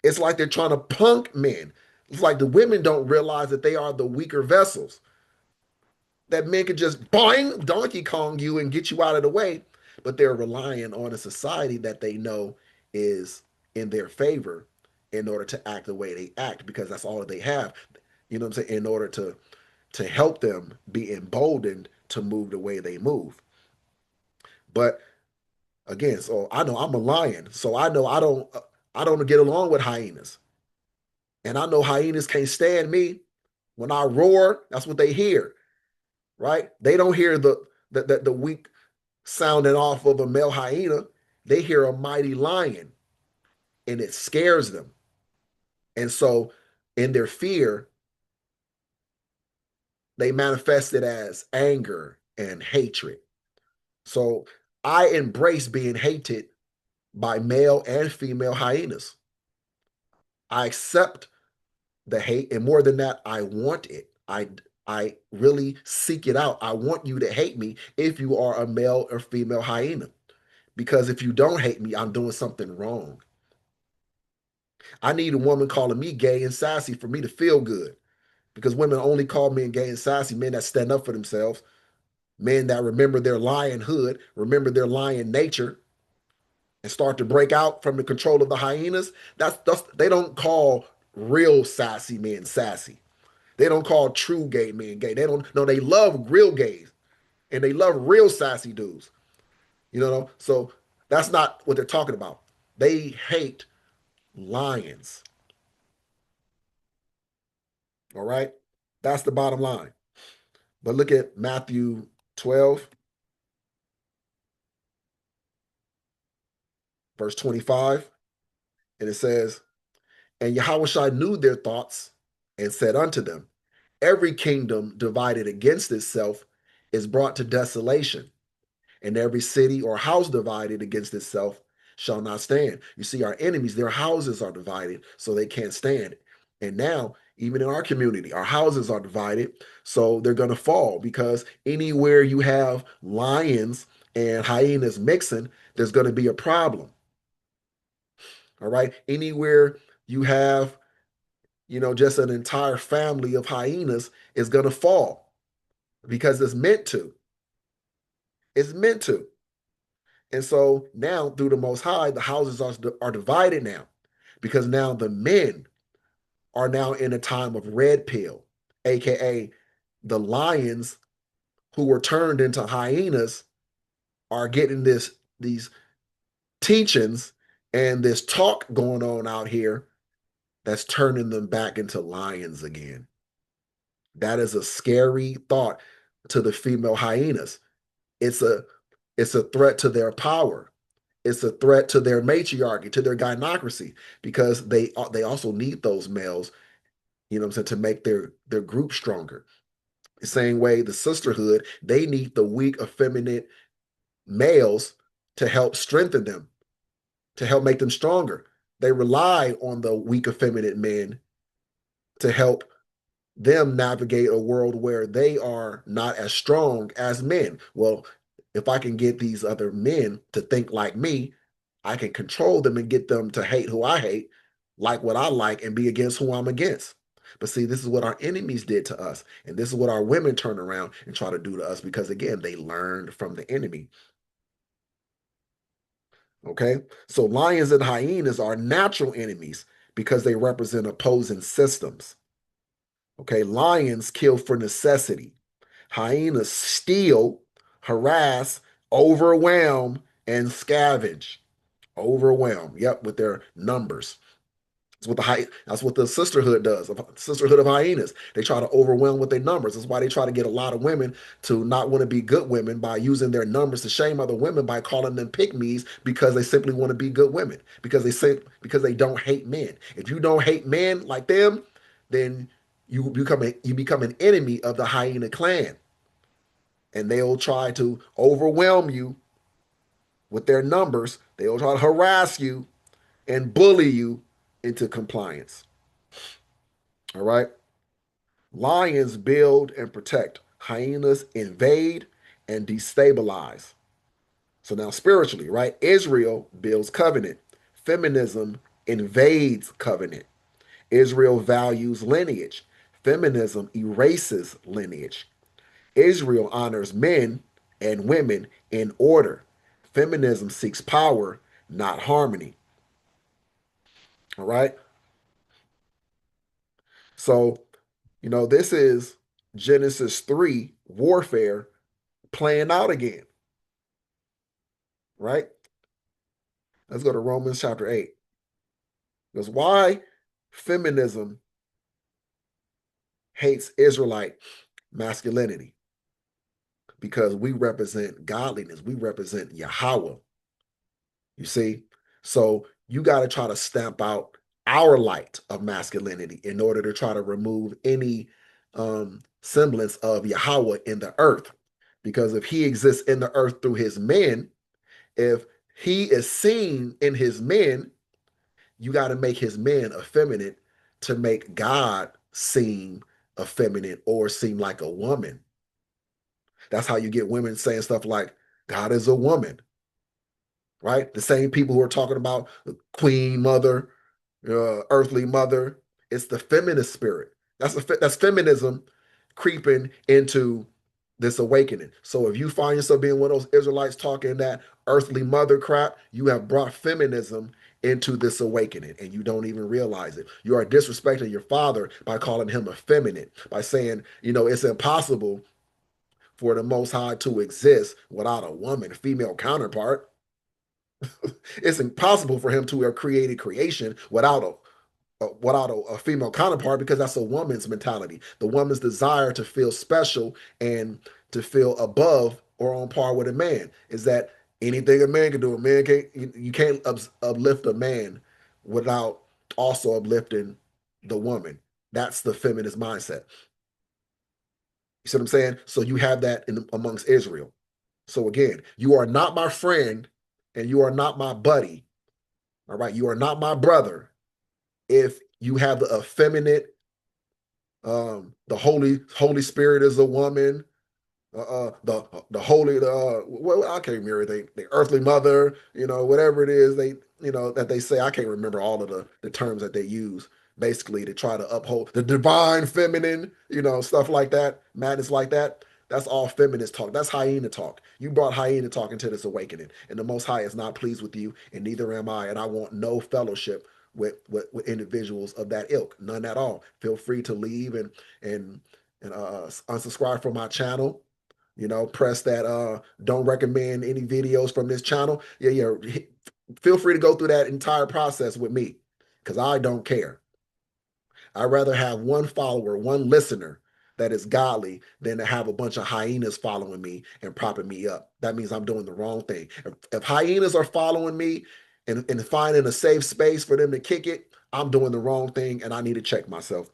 It's like they're trying to punk men. It's like the women don't realize that they are the weaker vessels. That men can just boing, Donkey Kong you and get you out of the way, but they're relying on a society that they know is in their favor in order to act the way they act, because that's all that they have. You know what I'm saying? In order to help them be emboldened to move the way they move. But again, so I know I'm a lion, so I don't get along with hyenas. And I know hyenas can't stand me. When I roar, that's what they hear, right? They don't hear the weak sounding off of a male hyena. They hear a mighty lion, and it scares them. And so, in their fear, they manifest it as anger and hatred. So, I embrace being hated by male and female hyenas. I accept the hate, and more than that, I want it. I really seek it out. I want you to hate me if you are a male or female hyena, because if you don't hate me, I'm doing something wrong. I need a woman calling me gay and sassy for me to feel good, because women only call men gay and sassy men that stand up for themselves, men that remember their lion hood, remember their lion nature, and start to break out from the control of the hyenas. That's they don't call real sassy men sassy. They don't call true gay men gay. They don't. No, they love real gays. And they love real sassy dudes. You know, so that's not what they're talking about. They hate lions. All right. That's the bottom line. But look at Matthew 12, verse 25. And it says, and Yahawah knew their thoughts and said unto them, every kingdom divided against itself is brought to desolation, and every city or house divided against itself shall not stand. You see, our enemies, their houses are divided, so they can't stand. And now, even in our community, our houses are divided, so they're going to fall because anywhere you have lions and hyenas mixing, there's going to be a problem. All right. Anywhere you have, just an entire family of hyenas is going to fall because it's meant to. It's meant to. And so now, through the Most High, the houses are divided now because now the men are now in a time of red pill, aka the lions who were turned into hyenas are getting these teachings and this talk going on out here that's turning them back into lions again. That is a scary thought to the female hyenas. It's a it's a threat to their power. It's a threat to their matriarchy, to their gynocracy, because they also need those males, what I'm saying, to make their group stronger. The same way the sisterhood, they need the weak, effeminate males to help strengthen them, to help make them stronger. They rely on the weak, effeminate men to help them navigate a world where they are not as strong as men. Well, if I can get these other men to think like me, I can control them and get them to hate who I hate, like what I like, and be against who I'm against. But see, this is what our enemies did to us. And this is what our women turn around and try to do to us because, again, they learned from the enemy. Okay? So lions and hyenas are natural enemies because they represent opposing systems. Okay? Lions kill for necessity. Hyenas steal, harass, overwhelm, and scavenge. Overwhelm. Yep, with their numbers. That's what the sisterhood does. The sisterhood of hyenas. They try to overwhelm with their numbers. That's why they try to get a lot of women to not want to be good women by using their numbers to shame other women by calling them pygmies because they simply want to be good women. Because they don't hate men. If you don't hate men like them, then you become an enemy of the hyena clan. And they'll try to overwhelm you with their numbers. They'll try to harass you and bully you into compliance. All right. Lions build and protect. Hyenas invade and destabilize. So now spiritually, right? Israel builds covenant. Feminism invades covenant. Israel values lineage. Feminism erases lineage. Israel honors men and women in order. Feminism seeks power, not harmony. All right. So, this is Genesis 3 warfare playing out again, right? Let's go to Romans chapter 8. Because why feminism hates Israelite masculinity? Because we represent godliness, we represent Yahawah. You see? So you got to try to stamp out our light of masculinity in order to try to remove any semblance of Yahawah in the earth. Because if he exists in the earth through his men, if he is seen in his men, you got to make his men effeminate to make God seem effeminate or seem like a woman. That's how you get women saying stuff like, God is a woman, right? The same people who are talking about the queen mother, earthly mother. It's the feminist spirit. That's feminism creeping into this awakening. So if you find yourself being one of those Israelites talking that earthly mother crap, you have brought feminism into this awakening and you don't even realize it. You are disrespecting your father by calling him effeminate, by saying, it's impossible for the Most High to exist without a woman, female counterpart. It's impossible for him to have created creation without a female counterpart because that's a woman's mentality. The woman's desire to feel special and to feel above or on par with a man is that anything a man can do, a man can't. You can't uplift a man without also uplifting the woman. That's the feminist mindset. You see what I'm saying? So you have that amongst Israel. So again, you are not my friend and you are not my buddy. All right. You are not my brother if you have the effeminate, the Holy Spirit is a woman, the holy, well, I can't remember everything, the earthly mother, whatever it is that they say. I can't remember all of the terms that they use basically to try to uphold the divine feminine, stuff like that, madness like that. That's all feminist talk. That's hyena talk. You brought hyena talk into this awakening, and the Most High is not pleased with you, and neither am I. And I want no fellowship with individuals of that ilk, none at all. Feel free to leave and unsubscribe from my channel. Press that don't recommend any videos from this channel. Yeah. Feel free to go through that entire process with me because I don't care. I'd rather have one follower, one listener that is godly than to have a bunch of hyenas following me and propping me up. That means I'm doing the wrong thing. If hyenas are following me and finding a safe space for them to kick it, I'm doing the wrong thing and I need to check myself.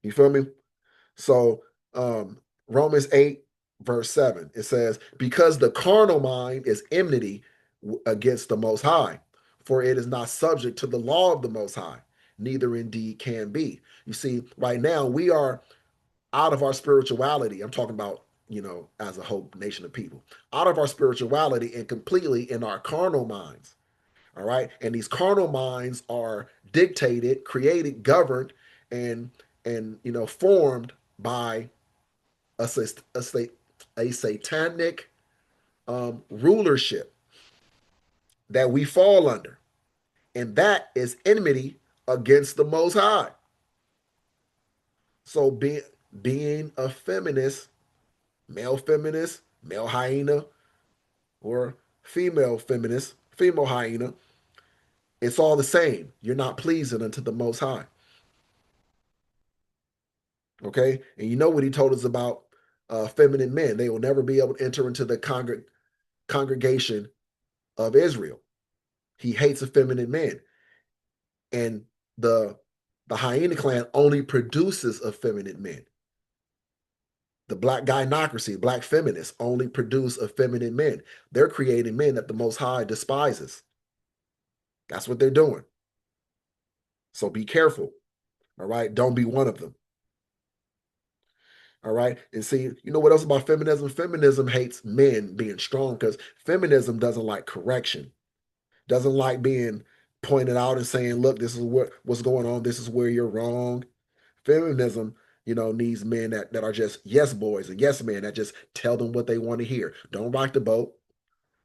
You feel me? So Romans 8, verse 7, it says, because the carnal mind is enmity against the Most High, for it is not subject to the law of the Most High, neither indeed can be. You see, right now we are out of our spirituality. I'm talking about, as a whole nation of people, out of our spirituality and completely in our carnal minds. All right. And these carnal minds are dictated, created, governed, and formed by a, a, a satanic rulership that we fall under. And that is enmity against the Most High. So being a feminist, male hyena, or female feminist, female hyena, it's all the same. You're not pleasing unto the Most High. Okay? And you know what he told us about feminine men. They will never be able to enter into the congregation of Israel. He hates effeminate men. And the hyena clan only produces effeminate men. The black gynocracy, black feminists only produce effeminate men. They're creating men that the Most High despises. That's what they're doing. So be careful. All right. Don't be one of them. All right. And see, you know what else about feminism? Feminism hates men being strong because feminism doesn't like correction, doesn't like being pointed out and saying, look, this is what's going on. This is where you're wrong. Feminism, needs men that are just yes boys and yes men that just tell them what they want to hear. Don't rock the boat.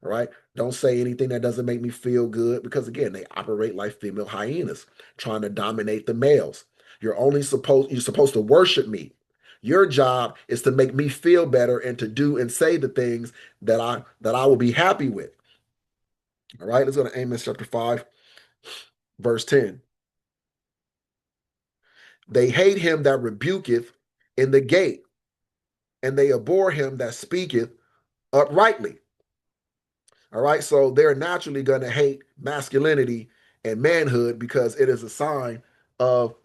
All right. Don't say anything that doesn't make me feel good because again, they operate like female hyenas, trying to dominate the males. You're supposed to worship me. Your job is to make me feel better and to do and say the things that I will be happy with. All right, let's go to Amos chapter 5, verse 10. They hate him that rebuketh in the gate, and they abhor him that speaketh uprightly. All right, so they're naturally going to hate masculinity and manhood because of it is a sign of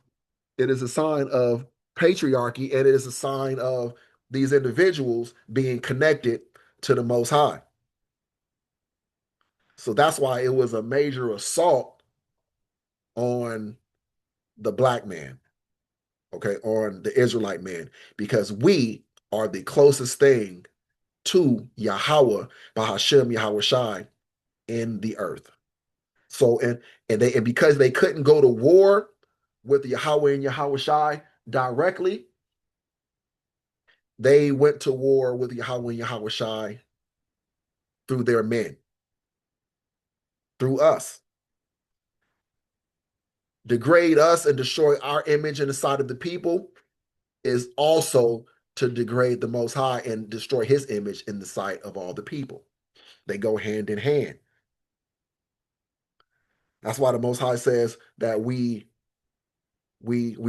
patriarchy, and it is a sign of these individuals being connected to the Most High. So that's why it was a major assault on the black man, okay, on the Israelite man, because we are the closest thing to Yahawah, Bahashem Yahweh Shai in the earth. So and because they couldn't go to war with Yahweh and Yahweh Shai directly, they went to war with Yahweh and Yahweh Shai through their men, through us. Degrade us and destroy our image in the sight of the people is also to degrade the Most High and destroy his image in the sight of all the people. They go hand in hand. That's why the Most High says that we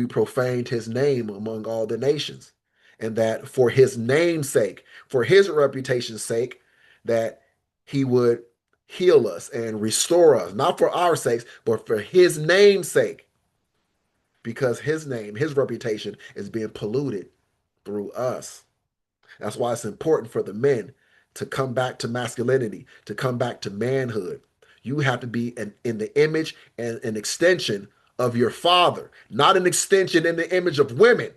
profaned his name among all the nations, and that for his name's sake, for his reputation's sake, that he would heal us and restore us, not for our sakes, but for his name's sake, because his name, his reputation is being polluted through us. That's why it's important for the men to come back to masculinity, to come back to manhood. You have to be in the image and an extension of your father, not an extension in the image of women.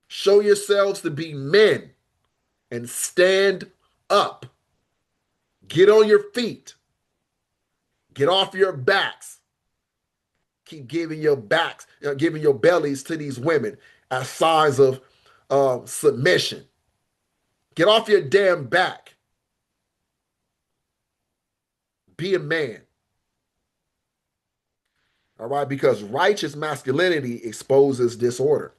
Show yourselves to be men and stand up. Get on your feet. Get off your backs. Keep giving your backs, giving your bellies to these women as signs of submission. Get off your damn back. Be a man. All right, because righteous masculinity exposes disorder.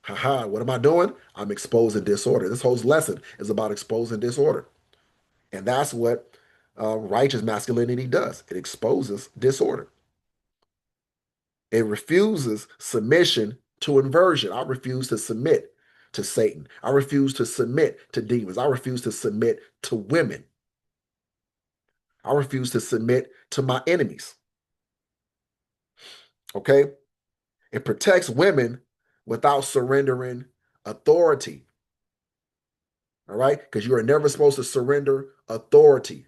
Haha, what am I doing? I'm exposing disorder. This whole lesson is about exposing disorder. And that's what righteous masculinity does. It exposes disorder. It refuses submission to inversion. I refuse to submit to Satan. I refuse to submit to demons. I refuse to submit to women. I refuse to submit to my enemies. Okay? It protects women without surrendering authority. All right? Because you are never supposed to surrender authority.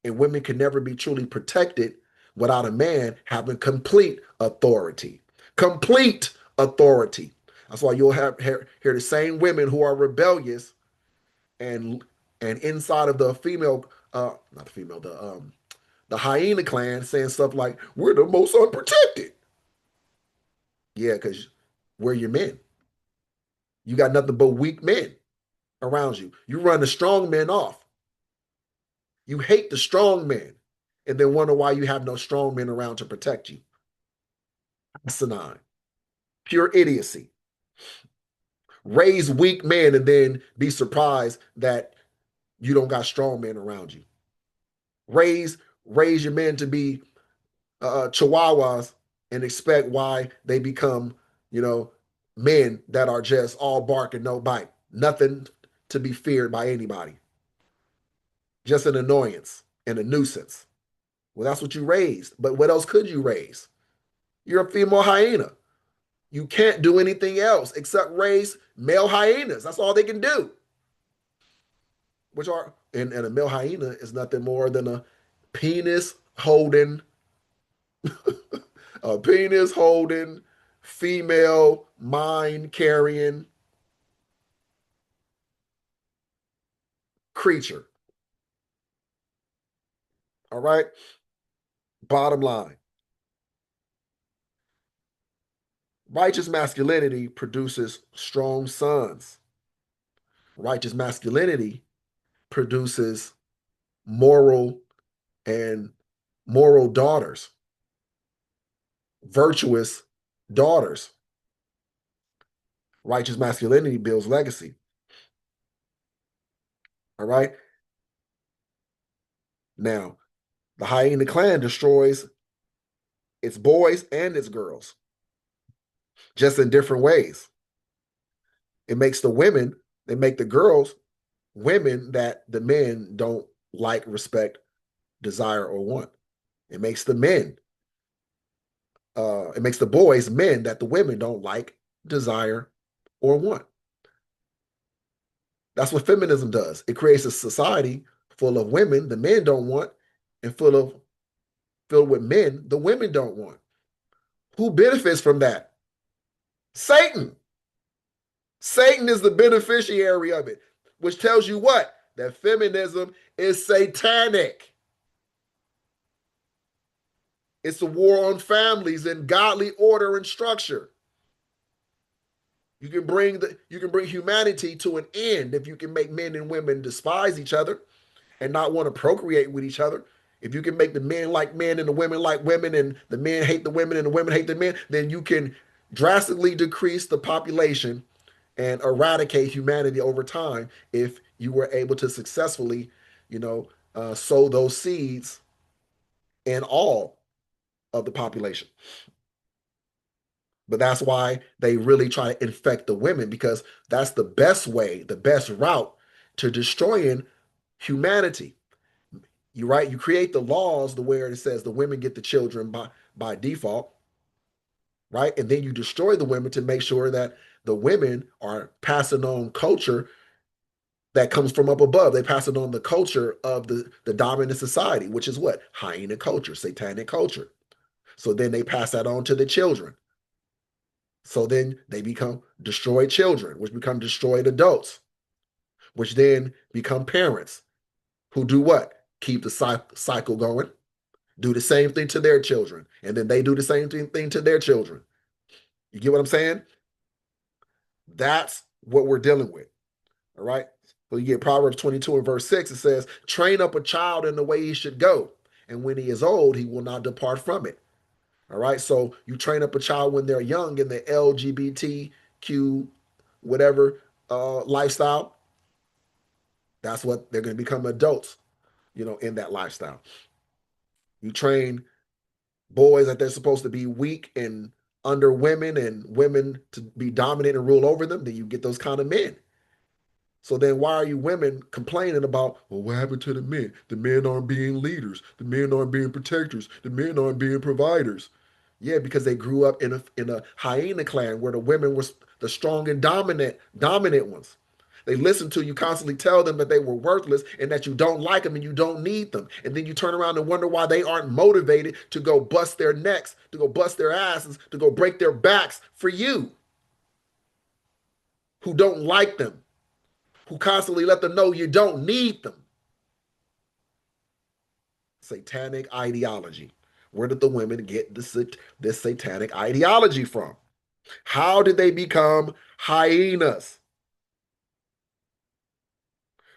And women can never be truly protected without a man having complete authority. Complete authority. That's why you'll hear the same women who are rebellious and inside of the female, not the female, the hyena clan saying stuff like, we're the most unprotected. Yeah, because we're your men. You got nothing but weak men around you. You run the strong men off. You hate the strong men and then wonder why you have no strong men around to protect you. Asinine. Pure idiocy. Raise weak men and then be surprised that you don't got strong men around you. Raise your men to be chihuahuas and expect why they become, men that are just all bark and no bite. Nothing to be feared by anybody. Just an annoyance and a nuisance. Well, that's what you raised. But what else could you raise? You're a female hyena. You can't do anything else except raise male hyenas. That's all they can do. Which are, and a male hyena is nothing more than a penis holding, a penis holding, female mind carrying creature. All right. Bottom line, righteous masculinity produces strong sons. Righteous masculinity produces moral and moral daughters, virtuous daughters. Righteous masculinity builds legacy. All right. Now, the hyena clan destroys its boys and its girls, just in different ways. It makes the women, they make the girls women that the men don't like, respect, desire, or want. It makes the men, it makes the boys men that the women don't like, desire, or want. That's what feminism does. It creates a society full of women the men don't want, and filled with men the women don't want. Who benefits from that? Satan. Satan is the beneficiary of it, which tells you what? That feminism is satanic. It's a war on families and godly order and structure. You can bring humanity to an end if you can make men and women despise each other and not want to procreate with each other. If you can make the men like men and the women like women and the men hate the women and the women hate the men, then you can drastically decrease the population and eradicate humanity over time if you were able to successfully, sow those seeds in all of the population. But that's why they really try to infect the women, because that's the best way, the best route to destroying humanity. You right, you create the laws the where it says the women get the children by default, right? And then you destroy the women to make sure that the women are passing on culture that comes from up above. They pass it on the culture of the dominant society, which is what? Hyena culture, satanic culture. So then they pass that on to the children. So then they become destroyed children, which become destroyed adults, which then become parents who do what? Keep the cycle going, do the same thing to their children, and then they do the same thing to their children. You get what I'm saying? That's what we're dealing with. All right. So you get Proverbs 22 and verse 6. It says, train up a child in the way he should go. And when he is old, he will not depart from it. All right. So you train up a child when they're young in the LGBTQ, whatever lifestyle. That's what they're going to become adults, in that lifestyle. You train boys that they're supposed to be weak and under women and women to be dominant and rule over them. Then you get those kind of men. So then why are you women complaining about, well, what happened to the men? The men aren't being leaders. The men aren't being protectors. The men aren't being providers. Yeah, because they grew up in a hyena clan where the women were the strong and dominant ones. They listen to you constantly tell them that they were worthless and that you don't like them and you don't need them. And then you turn around and wonder why they aren't motivated to go bust their necks, to go bust their asses, to go break their backs for you, who don't like them, who constantly let them know you don't need them. Satanic ideology. Where did the women get this satanic ideology from? How did they become hyenas?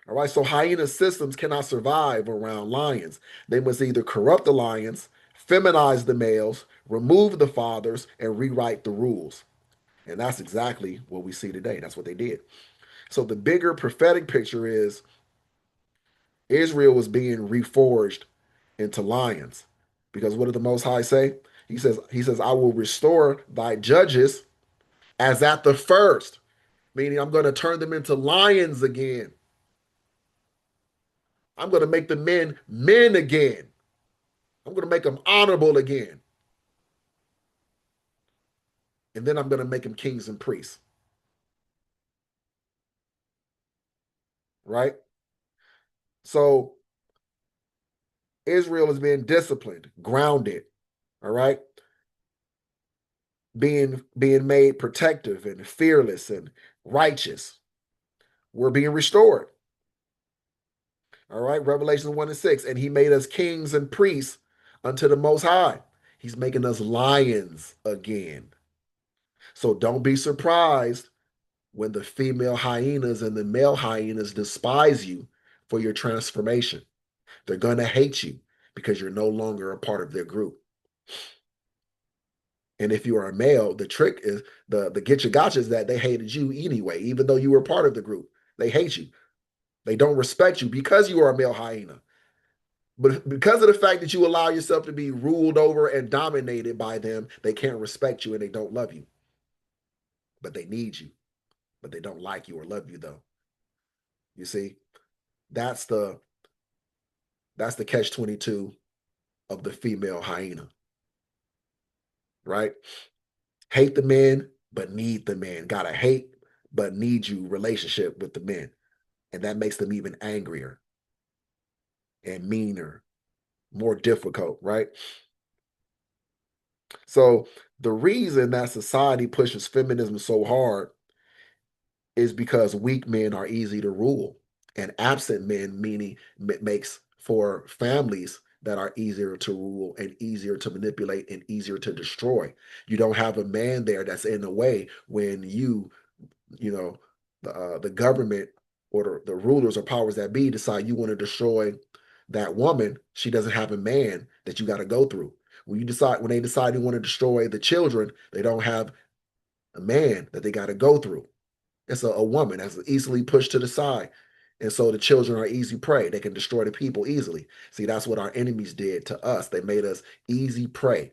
All right, so hyena systems cannot survive around lions. They must either corrupt the lions, feminize the males, remove the fathers, and rewrite the rules. And that's exactly what we see today. That's what they did. So the bigger prophetic picture is Israel was being reforged into lions. Because what did the Most High say? He says, I will restore thy judges as at the first, meaning I'm going to turn them into lions again. I'm going to make the men men again. I'm going to make them honorable again. And then I'm going to make them kings and priests. Right? So Israel is being disciplined, grounded, all right? Being made protective and fearless and righteous. We're being restored. All right, Revelation 1 and 6. And he made us kings and priests unto the Most High. He's making us lions again. So don't be surprised when the female hyenas and the male hyenas despise you for your transformation. They're going to hate you because you're no longer a part of their group. And if you are a male, the trick is the get your gotcha is that they hated you anyway, even though you were part of the group. They hate you. They don't respect you because you are a male hyena. But because of the fact that you allow yourself to be ruled over and dominated by them, they can't respect you and they don't love you. But they need you. But they don't like you or love you though. You see, that's the catch 22 of the female hyena. Right? Hate the men, but need the men. Gotta hate, but need you relationship with the men. And that makes them even angrier and meaner, more difficult, right? So the reason that society pushes feminism so hard is because weak men are easy to rule, and absent men meaning makes for families that are easier to rule and easier to manipulate and easier to destroy. You don't have a man there that's in the way when you know, the government or the rulers or powers that be decide you want to destroy that woman. She doesn't have a man that you got to go through. When they decide you want to destroy the children, they don't have a man that they got to go through. It's a woman that's easily pushed to the side. And so the children are easy prey. They can destroy the people easily. See, that's what our enemies did to us. They made us easy prey,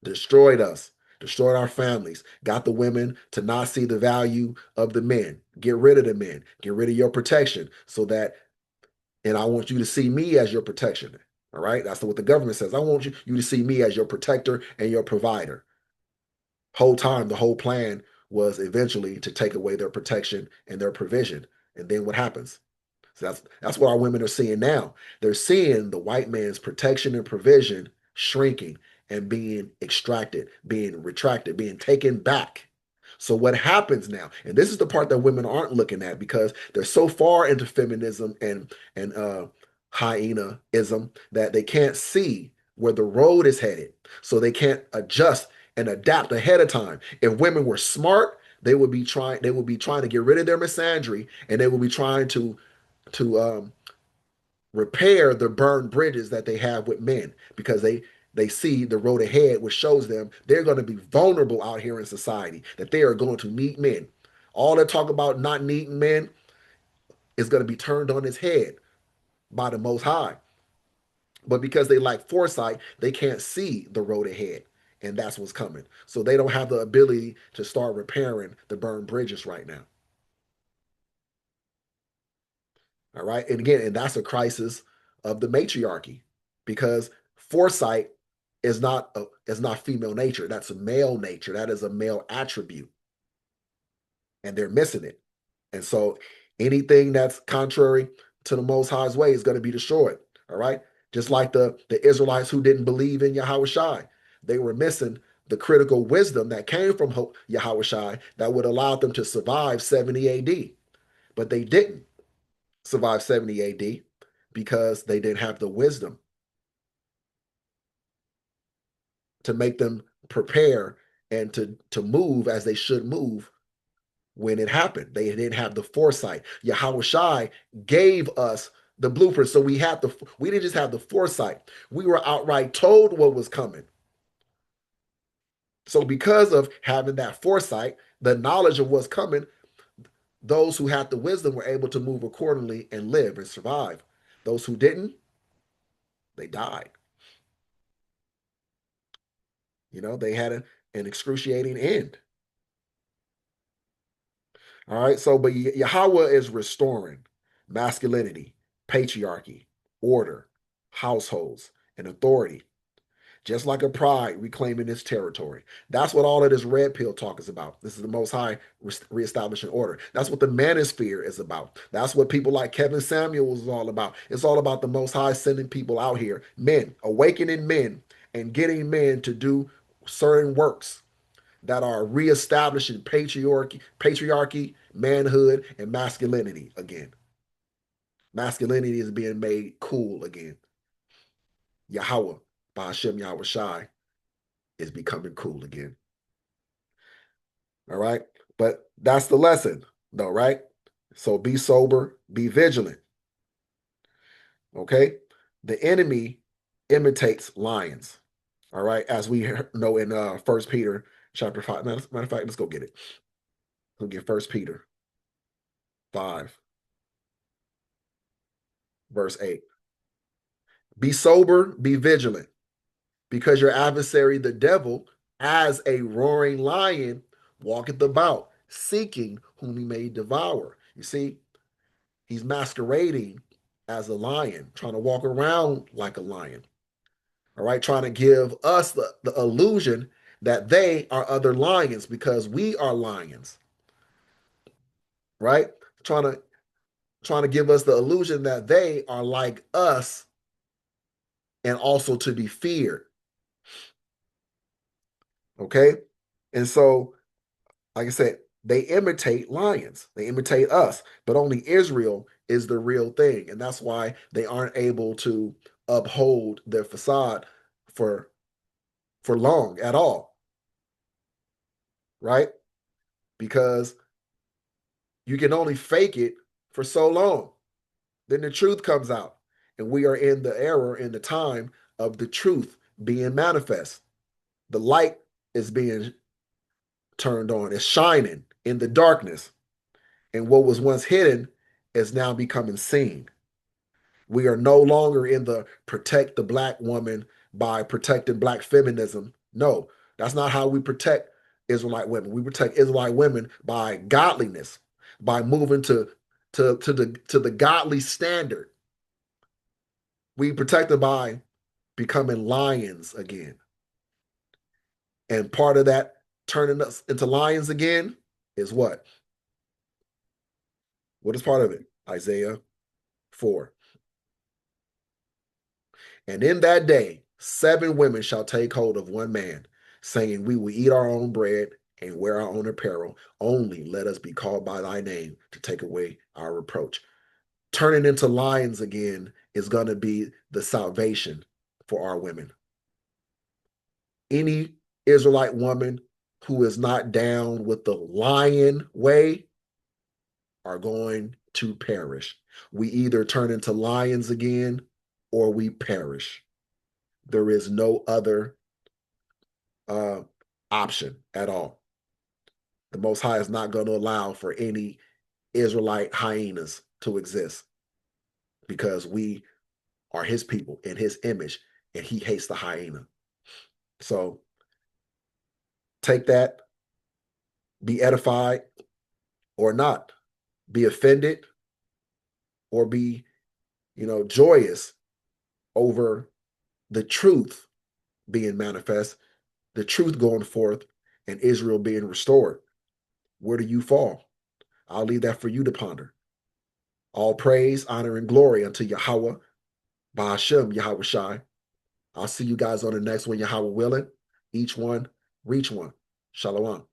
destroyed us, destroyed our families, got the women to not see the value of the men. Get rid of the men, get rid of your protection so that, and I want you to see me as your protection. All right. That's what the government says. I want you to see me as your protector and your provider. Whole time, the whole plan was eventually to take away their protection and their provision. And then what happens? So that's what our women are seeing now. They're seeing the white man's protection and provision shrinking and being extracted, being retracted, being taken back. So what happens now? And this is the part that women aren't looking at because they're so far into feminism and hyenaism that they can't see where the road is headed. So they can't adjust and adapt ahead of time. If women were smart, they would be trying to get rid of their misandry and they would be trying to repair the burned bridges that they have with men because they see the road ahead, which shows them they're going to be vulnerable out here in society, that they are going to need men. All that talk about not needing men is going to be turned on its head by the Most High. But because they lack foresight, they can't see the road ahead. And that's what's coming. So they don't have the ability to start repairing the burned bridges right now. All right. And again, and that's a crisis of the matriarchy because foresight is not female nature. That's a male nature. That is a male attribute. And they're missing it. And so anything that's contrary to the Most High's way is going to be destroyed. All right. Just like the Israelites who didn't believe in Yahawah, they were missing the critical wisdom that came from Yahawah that would allow them to survive 70 AD. But they didn't survive 70 AD because they didn't have the wisdom to make them prepare and to move as they should move when it happened. They didn't have the foresight. Yahawah gave us the blueprint. So we didn't just have the foresight. We were outright told what was coming. So because of having that foresight, the knowledge of what's coming, those who had the wisdom were able to move accordingly and live and survive. Those who didn't, they died. They had an excruciating end. All right. So, but Yahawah is restoring masculinity, patriarchy, order, households, and authority, just like a pride reclaiming its territory. That's what all of this red pill talk is about. This is the Most High reestablishing order. That's what the manosphere is about. That's what people like Kevin Samuels is all about. It's all about the Most High sending people out here, men, awakening men, and getting men to do certain works that are reestablishing patriarchy, manhood, and masculinity again. Masculinity is being made cool again. Yahawah, by Hashem Yahweh Shai, is becoming cool again. All right. But that's the lesson, though, right? So be sober, be vigilant. Okay. The enemy imitates lions. All right. As we know in 1 Peter chapter 5. Matter of fact, let's go get it. We'll get 1 Peter 5, verse 8. Be sober, be vigilant, because your adversary, the devil, as a roaring lion, walketh about, seeking whom he may devour. You see, he's masquerading as a lion, trying to walk around like a lion. All right, trying to give us the illusion that they are other lions because we are lions. Right? Trying to give us the illusion that they are like us and also to be feared. Okay? And so, like I said, they imitate lions. They imitate us, but only Israel is the real thing. And that's why they aren't able to uphold their facade for long at all. Right? Because you can only fake it for so long. Then the truth comes out. And we are in the era, in the time of the truth being manifest. The light is being turned on. It's shining in the darkness. And what was once hidden is now becoming seen. We are no longer in the protect the black woman by protecting black feminism. No, that's not how we protect Israelite women. We protect Israelite women by godliness, by moving to the godly standard. We protect them by becoming lions again. And part of that turning us into lions again is what? What is part of it? Isaiah 4. And in that day, 7 women shall take hold of one man, saying, we will eat our own bread and wear our own apparel. Only let us be called by thy name to take away our reproach. Turning into lions again is going to be the salvation for our women. Any Israelite woman who is not down with the lion way are going to perish. We either turn into lions again or we perish. There is no other option at all. The Most High is not going to allow for any Israelite hyenas to exist because we are his people in his image and he hates the hyena. So take that, be edified or not, be offended or be, joyous over the truth being manifest, the truth going forth, and Israel being restored. Where do you fall? I'll leave that for you to ponder. All praise, honor, and glory unto Yahawah, Ba'ashem, Yahweh Shai. I'll see you guys on the next one, Yahweh willing. Each one, reach one. Shalom.